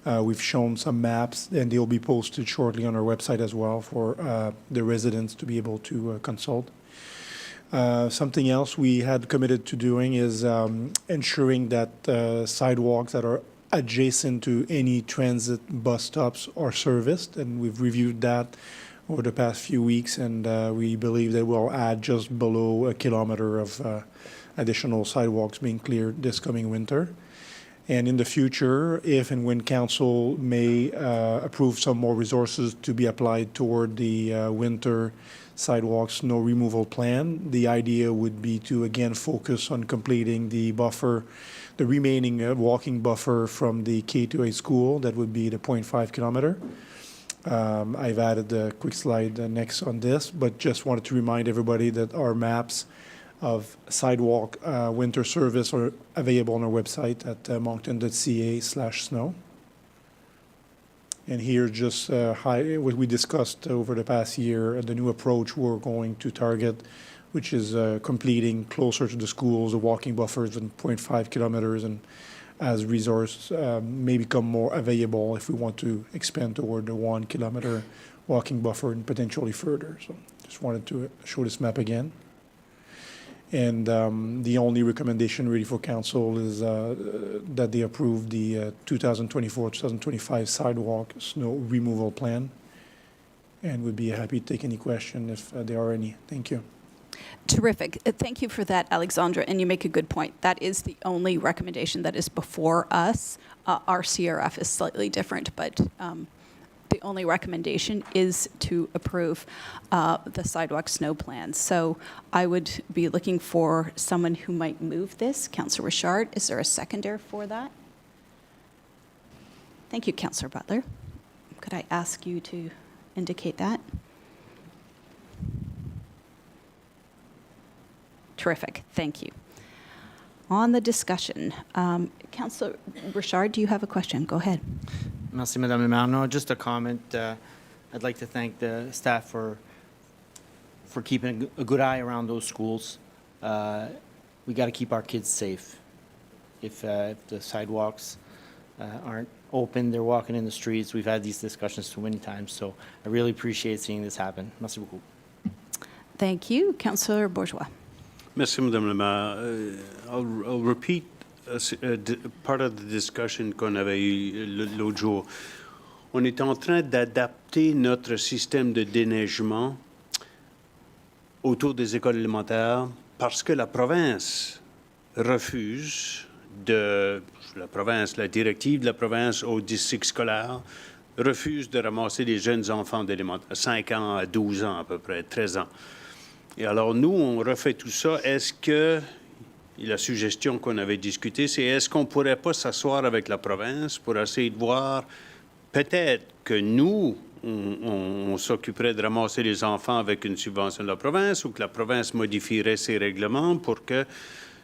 We've shown some maps, and they'll be posted shortly on our website as well for the residents to be able to consult. Something else we had committed to doing is ensuring that sidewalks that are adjacent to any transit bus stops are serviced, and we've reviewed that over the past few weeks, and we believe that we'll add just below a kilometer of additional sidewalks being cleared this coming winter. And in the future, if and when council may approve some more resources to be applied toward the winter sidewalk snow removal plan, the idea would be to again focus on completing the buffer, the remaining walking buffer from the K-8 school. That would be the 0.5 kilometer. I've added a quick slide next on this, but just wanted to remind everybody that our maps of sidewalk winter service are available on our website at moncton.ca/snow. And here just what we discussed over the past year, the new approach we're going to target, which is completing closer to the schools, the walking buffers than 0.5 kilometers, and as resource may become more available if we want to expand toward the 1 kilometer walking buffer and potentially further. So just wanted to show this map again. And the only recommendation really for council is that they approve the 2024-2025 sidewalk snow removal plan. And would be happy to take any question if there are any. Thank you. Terrific. Thank you for that, Alexandra, and you make a good point. That is the only recommendation that is before us. Our CRF is slightly different, but the only recommendation is to approve the sidewalk snow plan. So I would be looking for someone who might move this. Councillor Richard, is there a seconder for that? Thank you, Councillor Butler. Could I ask you to indicate that? Terrific. Thank you. On the discussion, Councillor Richard, do you have a question? Go ahead. Merci, Madame la Maire. No, just a comment. I'd like to thank the staff for keeping a good eye around those schools. We got to keep our kids safe. If the sidewalks aren't open, they're walking in the streets. We've had these discussions too many times, so I really appreciate seeing this happen. Merci beaucoup. Thank you. Councillor Bourgeois. Merci, Madame la Maire. I'll repeat part of the discussion qu'on avait eu l'autre jour. On est en train d'adapter notre système de déneigement autour des écoles élémentaires parce que la province refuse la directive de la province au district scolaire refuse de ramasser des jeunes enfants d'élémentaire, 5 ans à 12 ans à peu près, 13 ans. Et alors, nous, on refait tout ça. Est-ce que, et la suggestion qu'on avait discutée, c'est est-ce qu'on ne pourrait pas s'asseoir avec la province pour essayer de voir, peut-être que nous, on s'occuperait de ramasser les enfants avec une subvention de la province ou que la province modifierait ses règlements pour que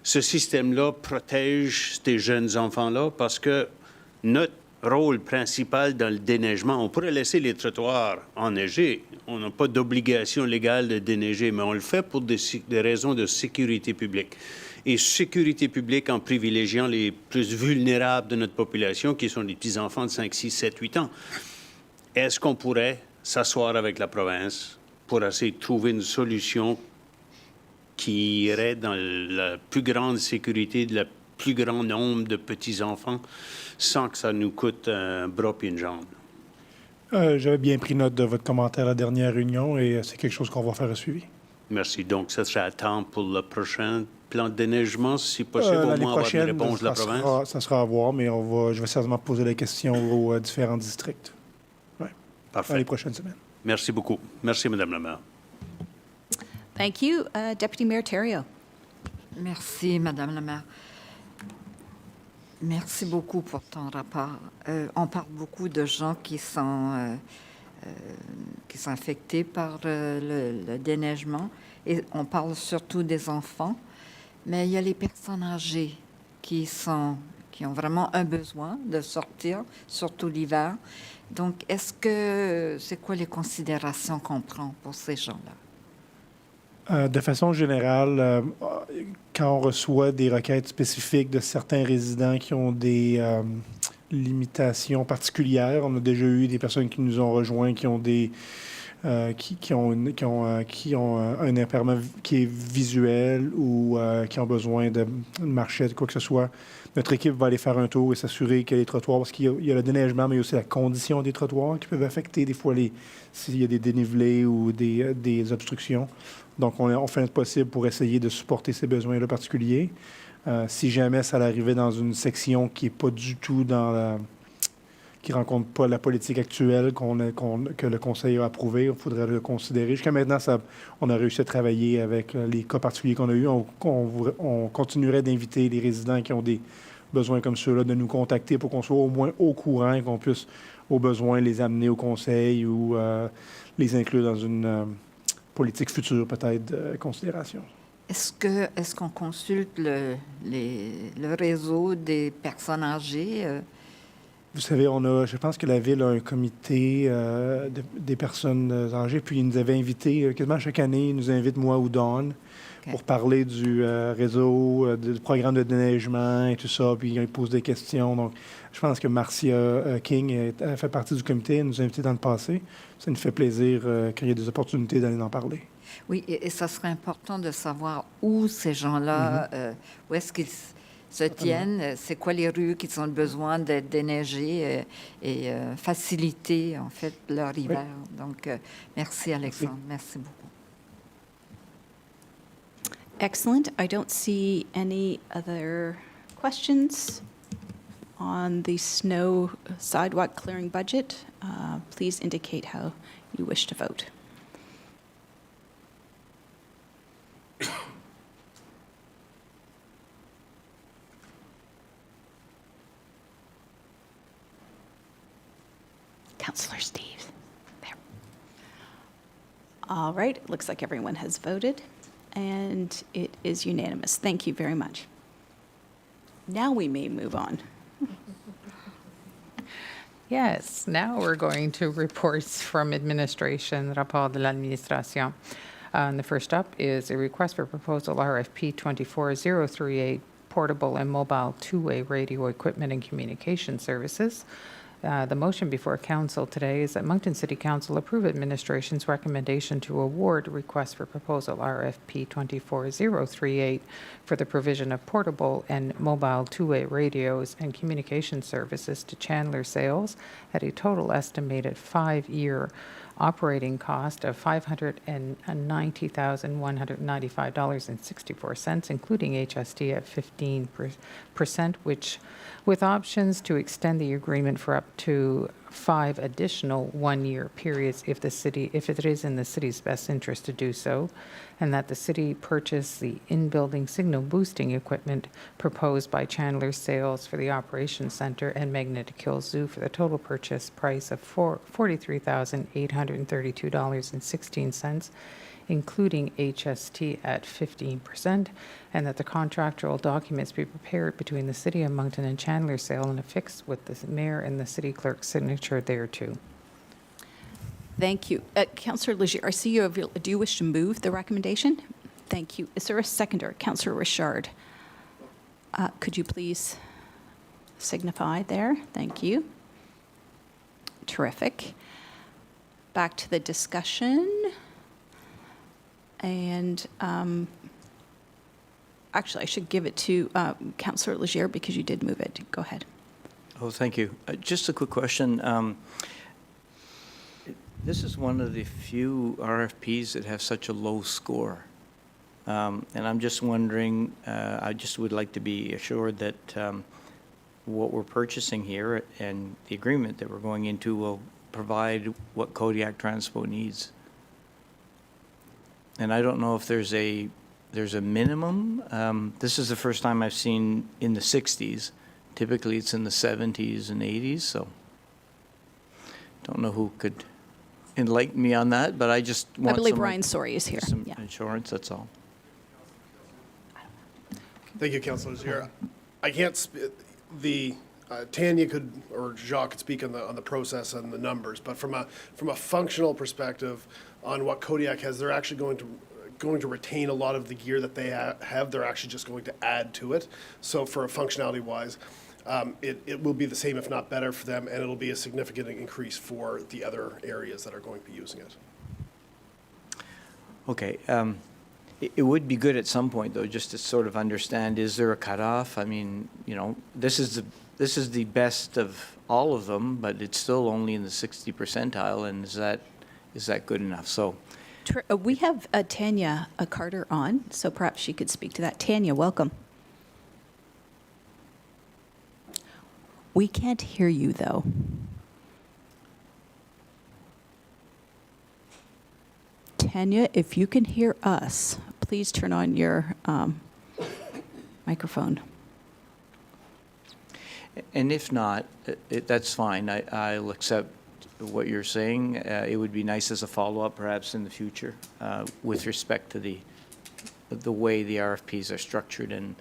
ce système-là protège ces jeunes enfants-là, parce que notre rôle principal dans le déneigement, on pourrait laisser les trottoirs enneigés. On n'a pas d'obligation légale de déneiger, mais on le fait pour des raisons de sécurité publique. Et sécurité publique en privilégiant les plus vulnérables de notre population, qui sont les petits-enfants de 5, 6, 7, 8 ans. Est-ce qu'on pourrait s'asseoir avec la province pour essayer de trouver une solution qui irait dans la plus grande sécurité de la plus grand nombre de petits-enfants sans que ça nous coûte un bras et une jambe? J'avais bien pris note de votre commentaire à la dernière réunion et c'est quelque chose qu'on va faire à suivi. Merci. Donc, ça serait à temps pour le prochain plan de déneigement, si possible, au moins avoir une réponse de la province? Ça sera à voir, mais je vais certainement poser la question aux différents districts. Ouais. Parfait. Dans les prochaines semaines. Merci beaucoup. Merci, Madame la Maire. Thank you. Deputy Mayor Thériault. Merci, Madame la Maire. Merci beaucoup pour ton rapport. On parle beaucoup de gens qui sont affectés par le déneigement et on parle surtout des enfants, mais il y a les personnes âgées qui ont vraiment un besoin de sortir, surtout l'hiver. Donc, c'est quoi les considérations qu'on prend pour ces gens-là? De façon générale, quand on reçoit des requêtes spécifiques de certains résidents qui ont des limitations particulières, on a déjà eu des personnes qui nous ont rejoints qui ont qui ont un impairment qui est visuel ou qui ont besoin de marcher, de quoi que ce soit. Notre équipe va aller faire un tour et s'assurer que les trottoirs, parce qu'il y a le déneigement, mais il y a aussi la condition des trottoirs qui peuvent affecter des fois s'il y a des dénivelés ou des obstructions. Donc, on fait notre possible pour essayer de supporter ces besoins-là particuliers. Si jamais ça arrivait dans une section qui n'est pas du tout qui ne rencontre pas la politique actuelle que le Conseil a approuvée, il faudrait le considérer. Jusqu'à maintenant, on a réussi à travailler avec les cas particuliers qu'on a eus. On continuerait d'inviter les résidents qui ont des besoins comme ceux-là de nous contacter pour qu'on soit au moins au courant et qu'on puisse, au besoin, les amener au Conseil ou les inclure dans une politique future, peut-être, de considération. Est-ce qu'on consulte le réseau des personnes âgées? Vous savez, je pense que la Ville a un comité des personnes âgées, puis ils nous avaient invités, quasiment chaque année, ils nous invitent, moi ou Dawn, pour parler du réseau, du programme de déneigement et tout ça, puis ils posent des questions. Donc, je pense que Marcia King fait partie du comité, elle nous a invités dans le passé. Ça nous fait plaisir qu'il y ait des opportunités d'aller en parler. Oui, et ça serait important de savoir où ces gens-là, où est-ce qu'ils se tiennent, c'est quoi les rues qui ont besoin d'être déneigées et faciliter, en fait, leur hiver. Oui. Donc, merci, Alexandre. Merci beaucoup. Excellent. I don't see any other questions on the snow sidewalk clearing budget. Please indicate how you wish to vote. Councillor Steve. There. All right. It looks like everyone has voted. And it is unanimous. Thank you very much. Now we may move on. Yes, now we're going to reports from administration, rapport de l'administration. And the first up is a request for proposal RFP 24038, portable and mobile two-way radio equipment and communication services. The motion before council today is that Moncton City Council approve administration's recommendation to award request for proposal RFP 24038 for the provision of portable and mobile two-way radios and communication services to Chandler Sales at a total estimated 5-year operating cost of $590,195.64, including HST at 15%, which with options to extend the agreement for up to 5 additional 1-year periods if it is in the city's best interest to do so, and that the city purchase the in-building signal boosting equipment proposed by Chandler Sales for the Operations Center and Magnetic Hill Zoo for the total purchase price of $43,832.16, including HST at 15%, and that the contractual documents be prepared between the City of Moncton and Chandler Sale and affixed with the mayor and the city clerk's signature thereto. Thank you. Councillor Leger, I see you. Do you wish to move the recommendation? Thank you. Is there a seconder? Councillor Richard. Could you please signify there? Thank you. Terrific. Back to the discussion. And actually, I should give it to Councillor Leger because you did move it. Go ahead. Oh, thank you. Just a quick question. This is one of the few RFPs that have such a low score. And I'm just wondering, I just would like to be assured that what we're purchasing here and the agreement that we're going into will provide what Kodiak Transpo needs. And I don't know if there's a minimum. This is the first time I've seen in the 60s. Typically, it's in the 70s and 80s, so don't know who could enlighten me on that, but I just want I believe some, Ryan Sori is here. some Yeah. insurance, that's all. Thank you, Councillor Zier. I can't, Tanya could, or Jacques could speak on the process and the numbers, but from a functional perspective on what Kodiak has, they're actually going to retain a lot of the gear that they have. They're actually just going to add to it. So for a functionality-wise, it will be the same, if not better, for them, and it'll be a significant increase for the other areas that are going to be using it. Okay. It would be good at some point, though, just to sort of understand, is there a cutoff? I mean, you know, this is the best of all of them, but it's still only in the 60 percentile, and is that good enough? So We have Tanya Carter on, so perhaps she could speak to that. Tanya, welcome. We can't hear you, though. Tanya, if you can hear us, please turn on your microphone. And if not, that's fine. I'll accept what you're saying. It would be nice as a follow-up, perhaps in the future, with respect to the way the RFPs are structured and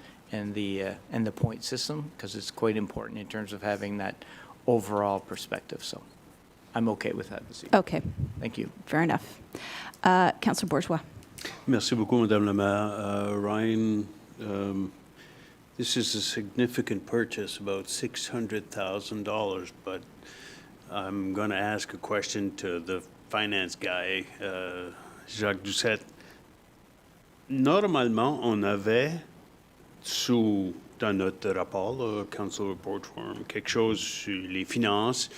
the point system, because it's quite important in terms of having that overall perspective. So I'm okay with that this evening. Okay. Thank you. Fair enough. Councillor Bourgeois. Merci beaucoup, Madame la Maire. Ryan, this is a significant purchase, about $600,000, but I'm going to ask a question to the finance guy, Jacques Doucette. Normalement, on avait dans notre rapport, le Council Report Form, quelque chose sur les finances,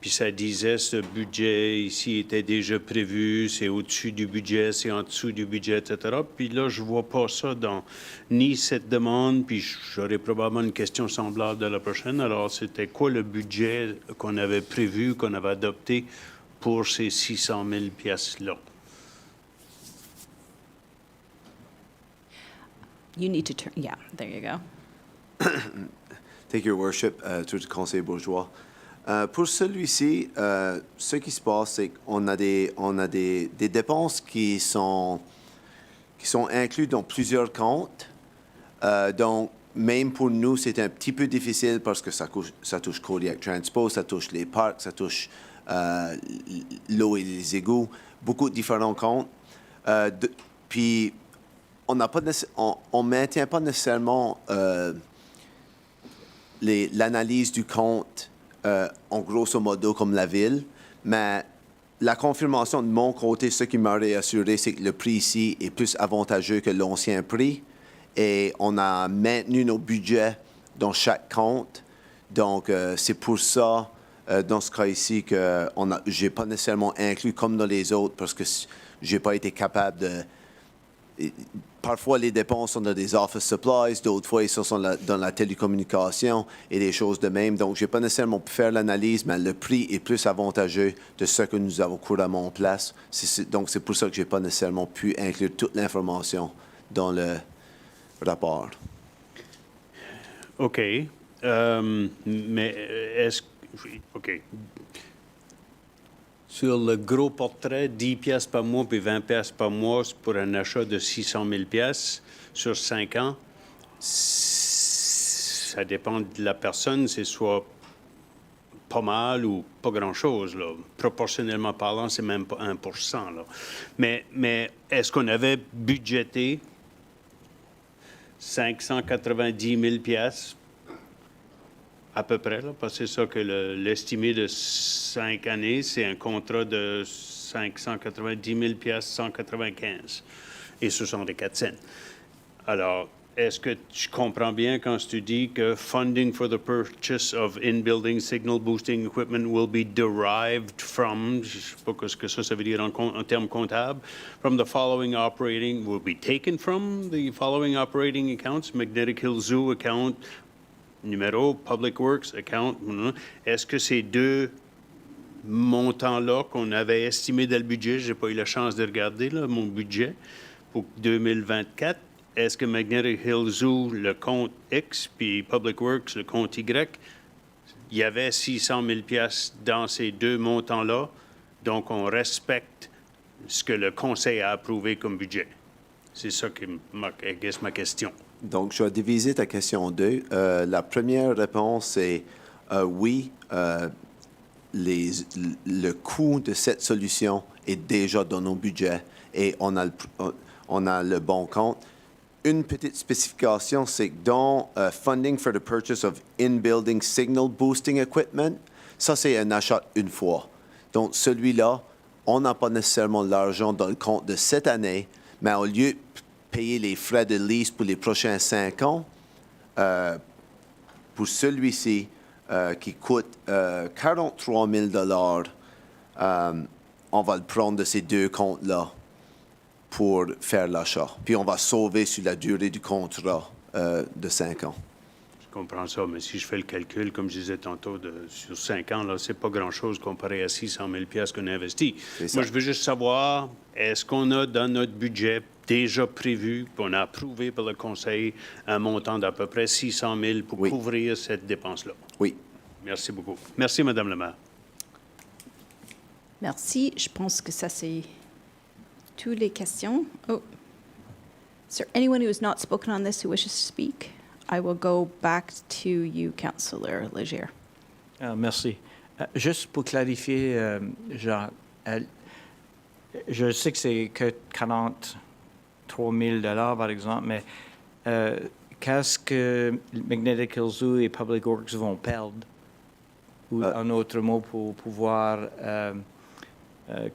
puis ça disait ce budget ici était déjà prévu, c'est au-dessus du budget, c'est en dessous du budget, etc. Puis là, je vois pas ça dans ni cette demande, puis j'aurais probablement une question semblable de la prochaine. Alors, c'était quoi le budget qu'on avait prévu, qu'on avait adopté pour ces 600 000 pièces-là? You need to turn, yeah, there you go. Thank you, Your Worship, to the Conseil Bourgeois. Pour celui-ci, ce qui se passe, c'est qu'on a des dépenses qui sont qui sont inclus dans plusieurs comptes. Donc, même pour nous, c'est un petit peu difficile parce que ça touche Kodiak Transport, ça touche les parcs, ça touche l'eau et les égouts, beaucoup de différents comptes. Puis, on ne maintient pas nécessairement l'analyse du compte en grosso modo comme la ville, mais la confirmation de mon côté, ce qui m'a réassuré, c'est que le prix ici est plus avantageux que l'ancien prix et on a maintenu nos budgets dans chaque compte. Donc, c'est pour ça, dans ce cas ici, que je n'ai pas nécessairement inclus comme dans les autres parce que je n'ai pas été capable de... Parfois, les dépenses sont dans des office supplies, d'autres fois, ils sont dans la télécommunication et des choses de même. Donc, je n'ai pas nécessairement pu faire l'analyse, mais le prix est plus avantageux de ce que nous avons couramment en place. Donc, c'est pour ça que je n'ai pas nécessairement pu inclure toute l'information dans le rapport. OK. Mais est-ce... OK. Sur le gros portrait, 10 pièces par mois puis 20 pièces par mois pour un achat de 600 000 pièces sur 5 ans, ça dépend de la personne, c'est soit pas mal ou pas grand-chose. Là. Proportionnellement parlant, c'est même pas 1%. Là. Mais est-ce qu'on avait budgété 590 000 pièces à peu près, là, parce que c'est ça que l'estimé de 5 années, c'est un contrat de 590 000 pièces 195 et 64 cents. Alors, est-ce que tu comprends bien quand tu dis que funding for the purchase of in-building signal boosting equipment will be derived from, je ne sais pas ce que ça veut dire en termes comptables, from the following operating, will be taken from the following operating accounts, Magnetic Hill Zoo account, numéro, Public Works account. Est-ce que ces deux montants-là qu'on avait estimés dans le budget, je n'ai pas eu la chance de regarder là, mon budget pour 2024, est-ce que Magnetic Hill Zoo, le compte X, puis Public Works, le compte Y, il y avait 600 000 pièces dans ces deux montants-là, donc on respecte ce que le conseil a approuvé comme budget. C'est ça qui est ma question. Donc, je vais diviser ta question en deux. La première réponse est oui, le coût de cette solution est déjà dans nos budgets et on a le bon compte. Une petite spécification, c'est que dans Funding for the Purchase of In-Building Signal Boosting Equipment, ça, c'est un achat une fois. Donc, celui-là, on n'a pas nécessairement l'argent dans le compte de cette année, mais au lieu de payer les frais de lease pour les prochains 5 ans, pour celui-ci, qui coûte 43 000 on va le prendre de ces deux comptes-là pour faire l'achat. Puis on va sauver sur la durée du contrat de 5 ans. Je comprends ça, mais si je fais le calcul, comme je disais tantôt, sur 5 ans, là, c'est pas grand-chose comparé à 600 000 pièces qu'on a investi. Moi, je veux juste savoir, est-ce qu'on a dans notre budget déjà prévu, puis on a approuvé par le Conseil, un montant d'à peu près 600 000 pour couvrir cette dépense-là? Oui. Merci beaucoup. Merci, Madame la maire. Merci. Je pense que ça, c'est toutes les questions. Oh. Is there anyone who has not spoken on this who wishes to speak? I will go back to you, Councillor Léger. Merci. Juste pour clarifier, Jean, je sais que c'est que 43 000 par exemple, mais qu'est-ce que Magnetic Hill Zoo et Public Works vont perdre? Ou en autre mot, pour pouvoir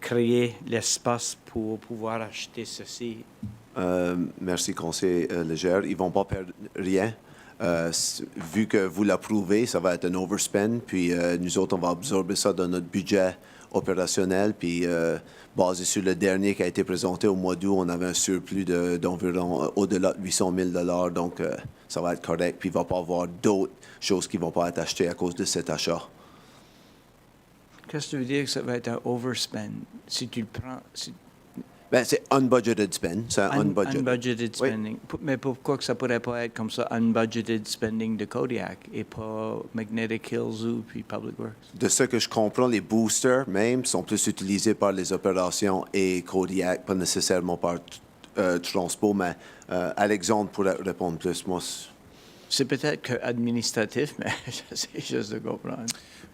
créer l'espace pour pouvoir acheter ceci? Merci, conseiller Léger. Ils ne vont pas perdre rien. Vu que vous l'approuvez, ça va être un overspend. Puis nous autres, on va absorber ça dans notre budget opérationnel. Puis basé sur le dernier qui a été présenté au mois d'août, on avait un surplus d'environ au-delà de 800 000 donc ça va être correct. Puis il ne va pas y avoir d'autres choses qui ne vont pas être achetées à cause de cet achat. Qu'est-ce que tu veux dire que ça va être un overspend? Si tu le prends... Ben, c'est unbudgeted spend. C'est unbudgeted spending. Oui. Mais pourquoi que ça pourrait pas être comme ça, unbudgeted spending de Kodiak et pas Magnetic Hill Zoo puis Public Works? De ce que je comprends, les boosters même sont plus utilisés par les opérations et Kodiak, pas nécessairement par transport, mais Alexandre pourrait répondre plus. Moi, C'est peut-être que administratif, mais j'essaie juste de comprendre.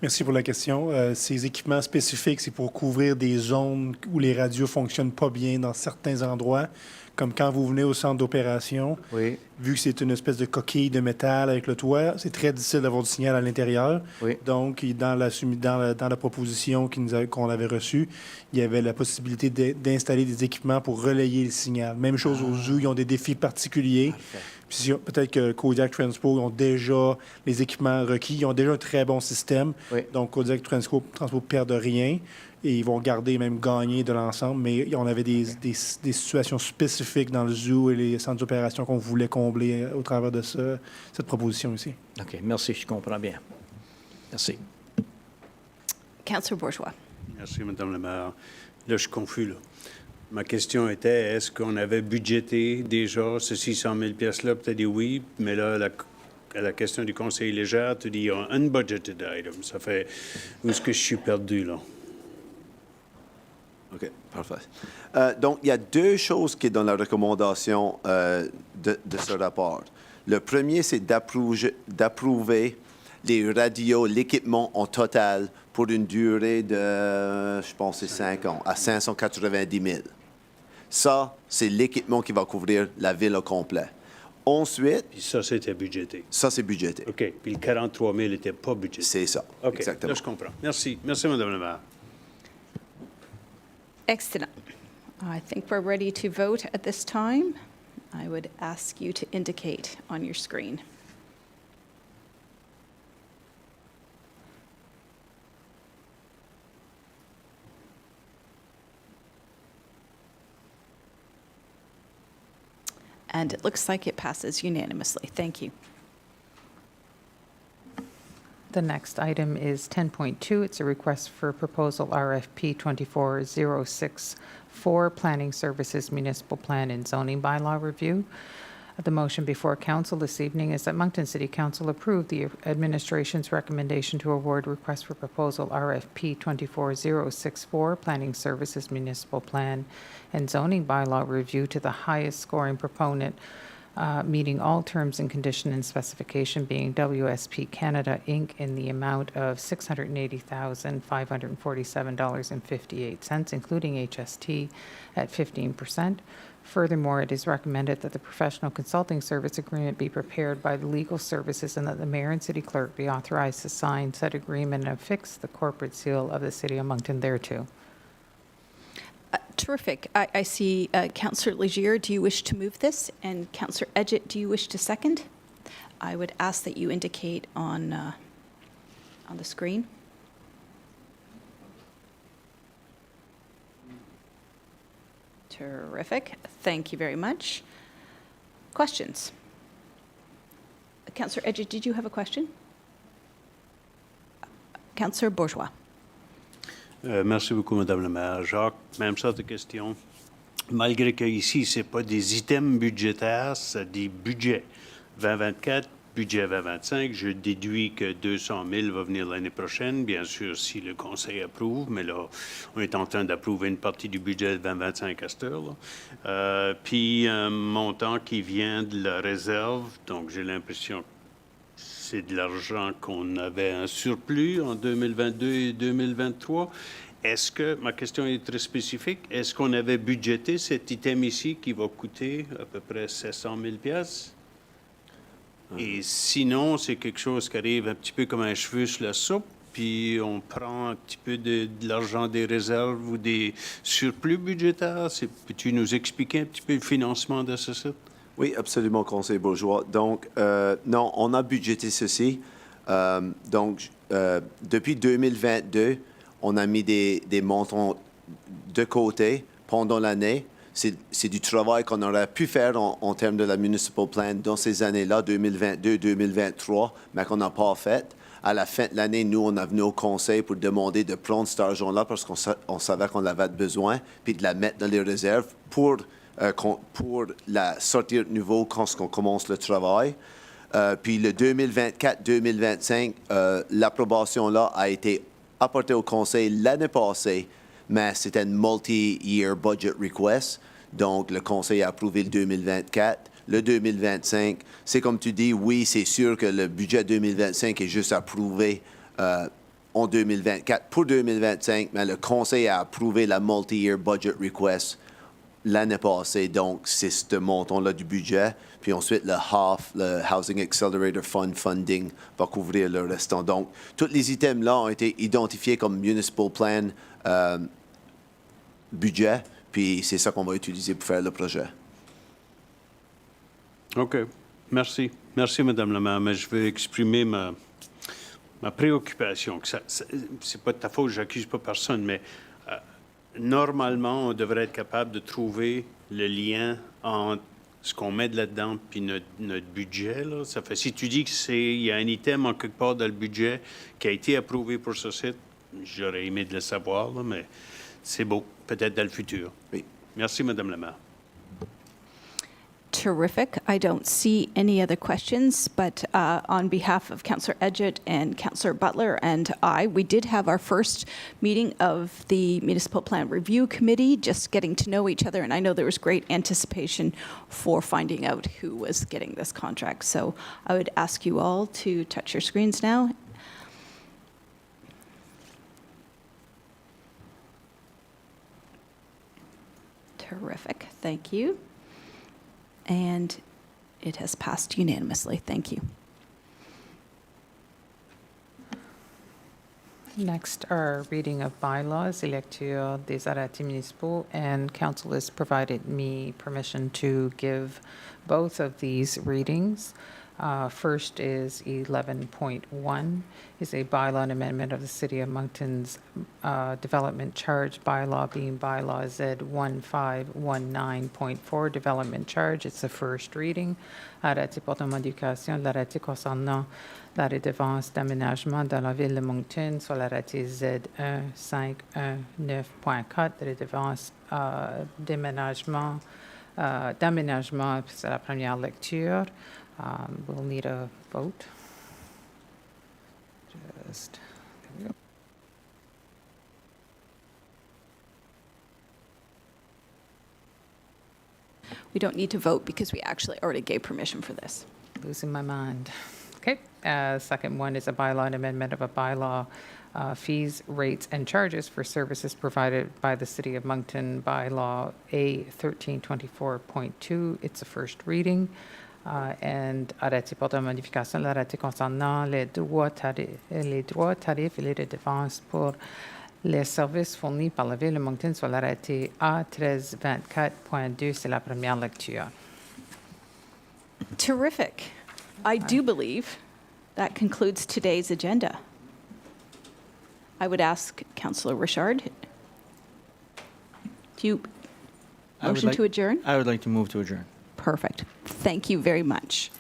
Merci pour la question. Ces équipements spécifiques, c'est pour couvrir des zones où les radios fonctionnent pas bien dans certains endroits, comme quand vous venez au centre d'opération. Oui. Vu que c'est une espèce de coquille de métal avec le toit, c'est très difficile d'avoir du signal à l'intérieur. Oui. Donc, dans la proposition qu'on avait reçue, il y avait la possibilité d'installer des équipements pour relayer le signal. Même chose aux zoo, ils ont des défis particuliers. Puis peut-être que Kodiak Transpo ont déjà les équipements requis, ils ont déjà un très bon système. Oui. Donc, Kodiak Transpo ne perdent rien et ils vont garder, même gagner de l'ensemble. Mais on avait des situations spécifiques dans le zoo et les centres d'opération qu'on voulait combler au travers de cette proposition ici. OK, merci, je comprends bien. Merci. Councillor Bourgeois. Merci, Madame la maire. Là, je suis confus, là. Ma question était, est-ce qu'on avait budgété déjà ce 600 000 pièces-là? Peut-être dit oui, mais là, à la question du conseil léger, tu dis unbudgeted item. Ça fait, où est-ce que je suis perdu, là? OK, parfait. Donc, il y a deux choses qui sont dans la recommandation de ce rapport. Le premier, c'est d'approuver les radios, l'équipement en total pour une durée de, je pense, c'est 5 ans, à 590 000. Ça, c'est l'équipement qui va couvrir la ville au complet. Ensuite... Puis ça, c'était budgété. Ça, c'est budgété. OK. Puis le 43 000 n'était pas budgété. C'est ça, OK. exactement. Là, je comprends. Merci. Merci, Madame la maire. Excellent. I think we're ready to vote at this time. I would ask you to indicate on your screen. And it looks like it passes unanimously. Thank you. The next item is 10.2. It's a request for proposal RFP 24064, Planning Services Municipal Plan and Zoning Bylaw Review. The motion before council this evening is that Moncton City Council approve the administration's recommendation to award request for proposal RFP 24064, Planning Services Municipal Plan and Zoning Bylaw Review to the highest scoring proponent, meeting all terms and condition and specification, being WSP Canada, Inc., in the amount of $680,547.58, including HST at 15%. Furthermore, it is recommended that the professional consulting service agreement be prepared by the legal services and that the mayor and city clerk be authorized to sign said agreement and affix the corporate seal of the city of Moncton thereto. Terrific. I see Councillor Legier, do you wish to move this? And Councillor Edgett, do you wish to second? I would ask that you indicate on the screen. Terrific. Thank you very much. Questions? Councillor Edgett, did you have a question? Councillor Bourgeois. Merci beaucoup, Madame la maire. Jacques, même sorte de question. Malgré que ici, ce n'est pas des items budgétaires, c'est des budgets. 2024, budget 2025, je déduis que 200 000 va venir l'année prochaine, bien sûr, si le conseil approuve, mais là, on est en train d'approuver une partie du budget de 2025 à cette heure-là. Puis un montant qui vient de la réserve, donc j'ai l'impression que c'est de l'argent qu'on avait un surplus en 2022 et 2023. Est-ce que, ma question est très spécifique, est-ce qu'on avait budgété cet item ici qui va coûter à peu près 700 000 piastres? Et sinon, c'est quelque chose qui arrive un petit peu comme un cheveu sur la soupe, puis on prend un petit peu de l'argent des réserves ou des surplus budgétaires. Peux-tu nous expliquer un petit peu le financement de ce site? Oui, absolument, conseiller Bourgeois. Donc, non, on a budgété ceci. Depuis 2022, on a mis des montants de côté pendant l'année. C'est du travail qu'on aurait pu faire en termes de la municipal plan dans ces années-là, 2022-2023, mais qu'on n'a pas fait. À la fin de l'année, nous, on est venu au conseil pour demander de prendre cet argent-là parce qu'on savait qu'on avait besoin, puis de la mettre dans les réserves pour la sortir de nouveau quand on commence le travail. Puis le 2024-2025, l'approbation-là a été apportée au conseil l'année passée, mais c'était un multi-year budget request. Donc, le Conseil a approuvé le 2024. Le 2025, c'est comme tu dis, oui, c'est sûr que le budget 2025 est juste approuvé en 2024 pour 2025, mais le Conseil a approuvé la multi-year budget request l'année passée. Donc, c'est ce montant-là du budget. Puis ensuite, le HAF, le Housing Accelerator Fund funding, va couvrir le restant. Donc, tous les items-là ont été identifiés comme Municipal Plan budget, puis c'est ça qu'on va utiliser pour faire le projet. OK. Merci. Merci, Madame la maire. Mais je vais exprimer ma préoccupation. Que c'est pas de ta faute, j'accuse pas personne, mais normalement, on devrait être capable de trouver le lien entre ce qu'on met là-dedans puis notre budget. Là. Ça fait, si tu dis qu'il y a un item en quelque part dans le budget qui a été approuvé pour ce site, j'aurais aimé de le savoir, là, mais c'est beau. Peut-être dans le futur. Oui. Merci, Madame la maire. Terrific. I don't see any other questions, but on behalf of Councillor Edgett and Councillor Butler and we did have our first meeting of the Municipal Plan Review Committee, just getting to know each other, and I know there was great anticipation for finding out who was getting this contract. So I would ask you all to touch your screens now. Terrific. Thank you. And it has passed unanimously. Thank you. Next are reading of bylaws, lecture des arrêtés municipaux, and council has provided me permission to give both of these readings. First is 11.1, is a bylaw and amendment of the City of Moncton's development charge bylaw, being bylaw Z1519.4, development charge. It's the first reading. Arrêté portant modification de l'arrêté concernant la redevance d'aménagement dans la ville de Moncton sur l'arrêté Z1519.4, redevance d'aménagement, c'est la première lecture. We'll need a vote. There we go. We don't need to vote because we actually already gave permission for this. Losing my mind. Okay. Second one is a bylaw and amendment of a bylaw, fees, rates, and charges for services provided by the City of Moncton, bylaw A1324.2. It's a first reading. And arrêté portant modification de l'arrêté concernant les droits, tarifs et les redevances pour les services fournis par la Ville de Moncton sur l'arrêté A1324.2. C'est la première lecture. Terrific. I do believe that concludes today's agenda. I would ask Councillor Richard, do you motion to adjourn? I would like to move to adjourn. Perfect. Thank you very much.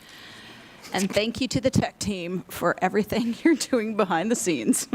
And thank you to the tech team for everything you're doing behind the scenes.